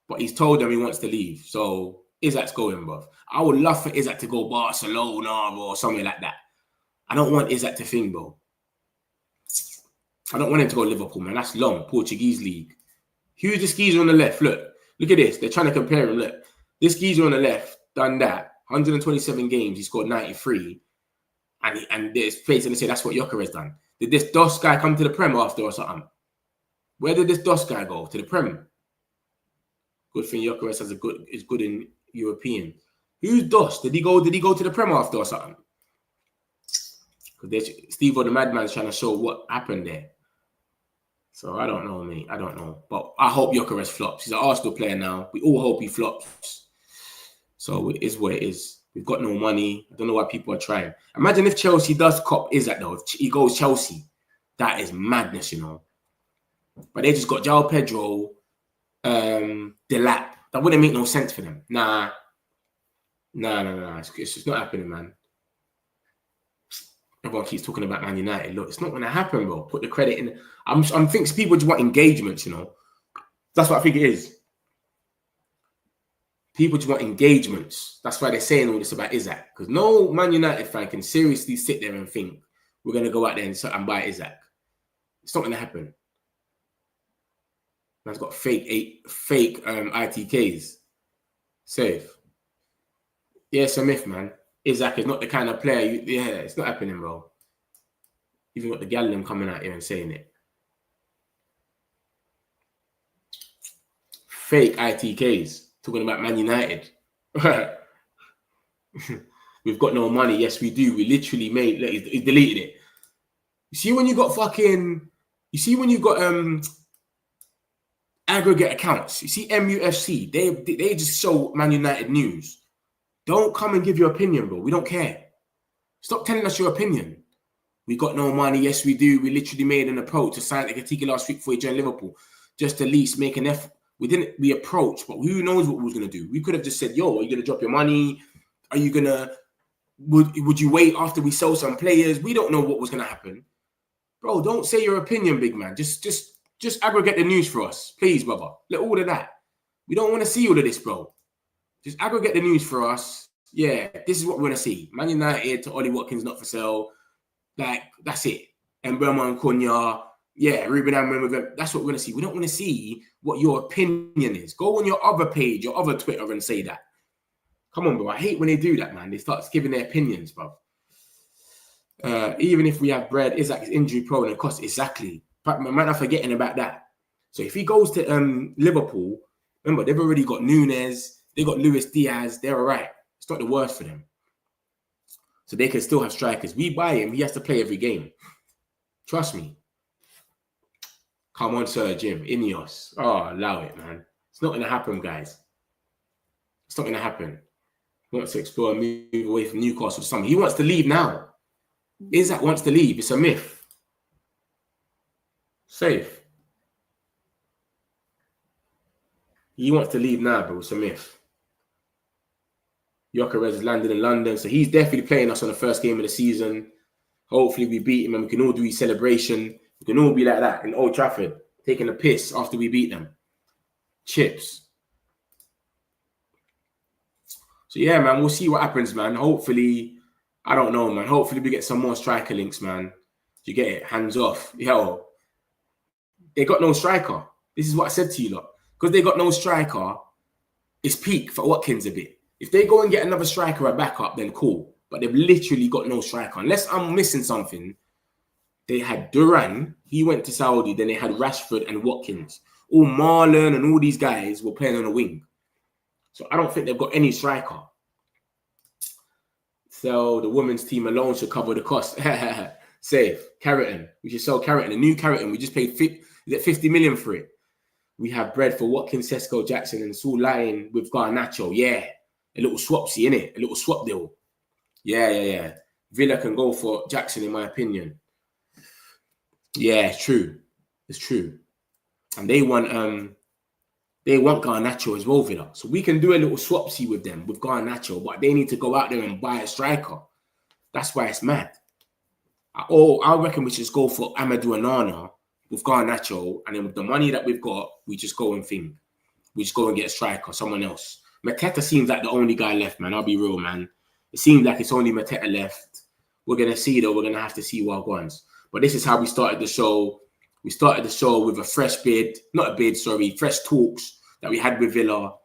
But he's told them he wants to leave. So Isak's going, bruv. I would love for Isak to go Barcelona or something like that. I don't want Isak to think, bro. I don't want him to go Liverpool, man. That's long. Portuguese league. Who's this geezer on the left? Look at this. They're trying to compare him. Look. This geezer on the left done that. 127 games. He scored 93. And there's place and they say that's what Gyökeres done. Did this DOS guy come to the Prem after or something? Where did this DOS guy go? To the Prem? Good thing Gyökeres is good in European. Who's DOS? Did he go to the Prem after or something? Because Steve or the Madman's trying to show what happened there. So I don't know, mate. I don't know. But I hope Gyökeres flops. He's an Arsenal player now. We all hope he flops. So it is what it is. We've got no money. I don't know why people are trying. Imagine if Chelsea does cop Isak though. If he goes Chelsea, that is madness, you know. But they just got João Pedro, Delap. That wouldn't make no sense for them. Nah. It's just not happening, man. Everyone keeps talking about Man United. Look, it's not going to happen, bro. Put the credit in. I'm thinking people just want engagements, you know. That's what I think it is. People just want engagements. That's why they're saying all this about Isak. Because no Man United fan can seriously sit there and think we're going to go out there and buy Isak. It's not going to happen. Man's got fake ITKs. Safe. Yeah, it's a myth, man. Isak is not the kind of player. It's not happening, bro. Even got the Gallium coming out here and saying it. Fake ITKs talking about Man United. We've got no money. Yes, we do. We literally made. He deleted it. You see when you got aggregate accounts. You see MUFC. They just show Man United news. Don't come and give your opinion, bro. We don't care. Stop telling us your opinion. We got no money. Yes, we do. We literally made an approach to sign Ekitike last week before he joined Liverpool. Just at least make an effort. We approached, but who knows what we was going to do? We could have just said, yo, are you going to drop your money? Are you going to... Would you wait after we sell some players? We don't know what was going to happen. Bro, don't say your opinion, big man. Just aggregate the news for us. Please, brother. Let all of that. We don't want to see all of this, bro. Just aggregate the news for us. Yeah, this is what we want to see. Man United to Ollie Watkins not for sale. Like, that's it. And Burma and Cunha. Yeah, Ruben Amorim. That's what we want to see. We don't want to see what your opinion is. Go on your other page, your other Twitter and say that. Come on, bro. I hate when they do that, man. They start giving their opinions, bro. Even if we have bread, Isak is injury prone and cost exactly. But man, I'm forgetting about that. So if he goes to Liverpool, remember, they've already got Nunes. They got Luis Diaz. They're all right. It's not the worst for them. So they can still have strikers. We buy him. He has to play every game. Trust me. Come on, Sir Jim. Ineos. Oh, allow it, man. It's not going to happen, guys. It's not going to happen. He wants to explore and move away from Newcastle to summer. He wants to leave now. Isak wants to leave. It's a myth. Safe. He wants to leave now, bro. It's a myth. Gyökeres is landed in London, so he's definitely playing us on the first game of the season. Hopefully we beat him and we can all do his celebration. We can all be like that in Old Trafford, taking a piss after we beat them. Chips. So yeah, man, we'll see what happens, man. Hopefully, I don't know, man. Hopefully we get some more striker links, man. You get it? Hands off. Yo, they got no striker. This is what I said to you lot. Because they got no striker, it's peak for Watkins a bit. If they go and get another striker or backup, then cool. But they've literally got no striker. Unless I'm missing something, they had Duran. He went to Saudi. Then they had Rashford and Watkins. All Marlon and all these guys were playing on the wing. So I don't think they've got any striker. So the women's team alone should cover the cost. Safe. Carrington. We should sell Carrington. A new Carrington. We just paid 50 million for it. We have bread for Watkins, Sesko, Jackson, and it's all lying with Garnacho. Yeah. A little swapsy, innit? A little swap deal. Yeah. Villa can go for Jackson, in my opinion. Yeah, it's true. It's true. And they want Garnacho as well, Villa. So we can do a little swapsy with them, with Garnacho, but they need to go out there and buy a striker. That's why it's mad. I reckon we should just go for Amadou Onana with Garnacho, and then with the money that we've got, we just go and think. We just go and get a striker, someone else. Mateta seems like the only guy left, man. I'll be real, man. It seems like it's only Mateta left. We're going to see, though. We're going to have to see what goes. But this is how we started the show. We started the show with a fresh fresh talks that we had with Villa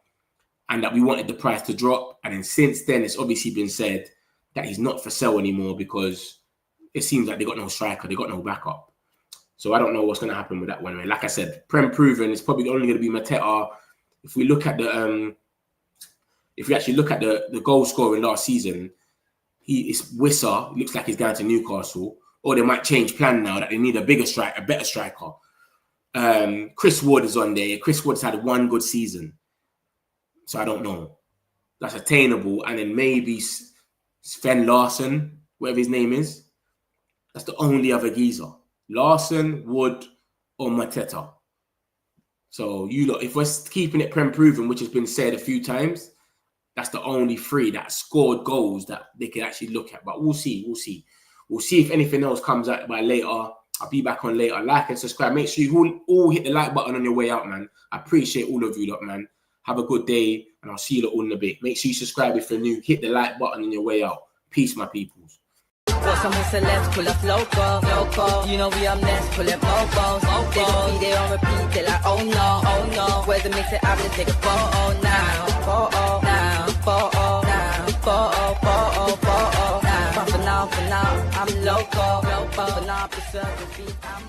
and that we wanted the price to drop. And then since then, it's obviously been said that he's not for sale anymore because it seems like they got no striker. They got no backup. So I don't know what's going to happen with that one. Like I said, Prem proven, it's probably only going to be Mateta. If we look at the... If we actually look at the goal scoring last season, it's Wissa. Looks like he's going to Newcastle. Or they might change plan now that they need a better striker. Chris Wood is on there. Chris Wood's had one good season. So I don't know. That's attainable. And then maybe Sven Larsson, whatever his name is. That's the only other geezer. Larsson, Wood, or Mateta. So you look, if we're keeping it Prem proven, which has been said a few times, that's the only three that scored goals that they can actually look at. But we'll see. We'll see if anything else comes out by later. I'll be back on later. Like and subscribe. Make sure you all hit the like button on your way out, man. I appreciate all of you lot, man. Have a good day, and I'll see you lot all in a bit. Make sure you subscribe if you're new. Hit the like button on your way out. Peace, my peoples. Got some celebs, pull up local. You know we up next, pull up mobos. They don't be there on repeat, they're like, oh no. Where's the mix it up, let's take a photo now. For now, I'm local. For now, preserve the beat, I'm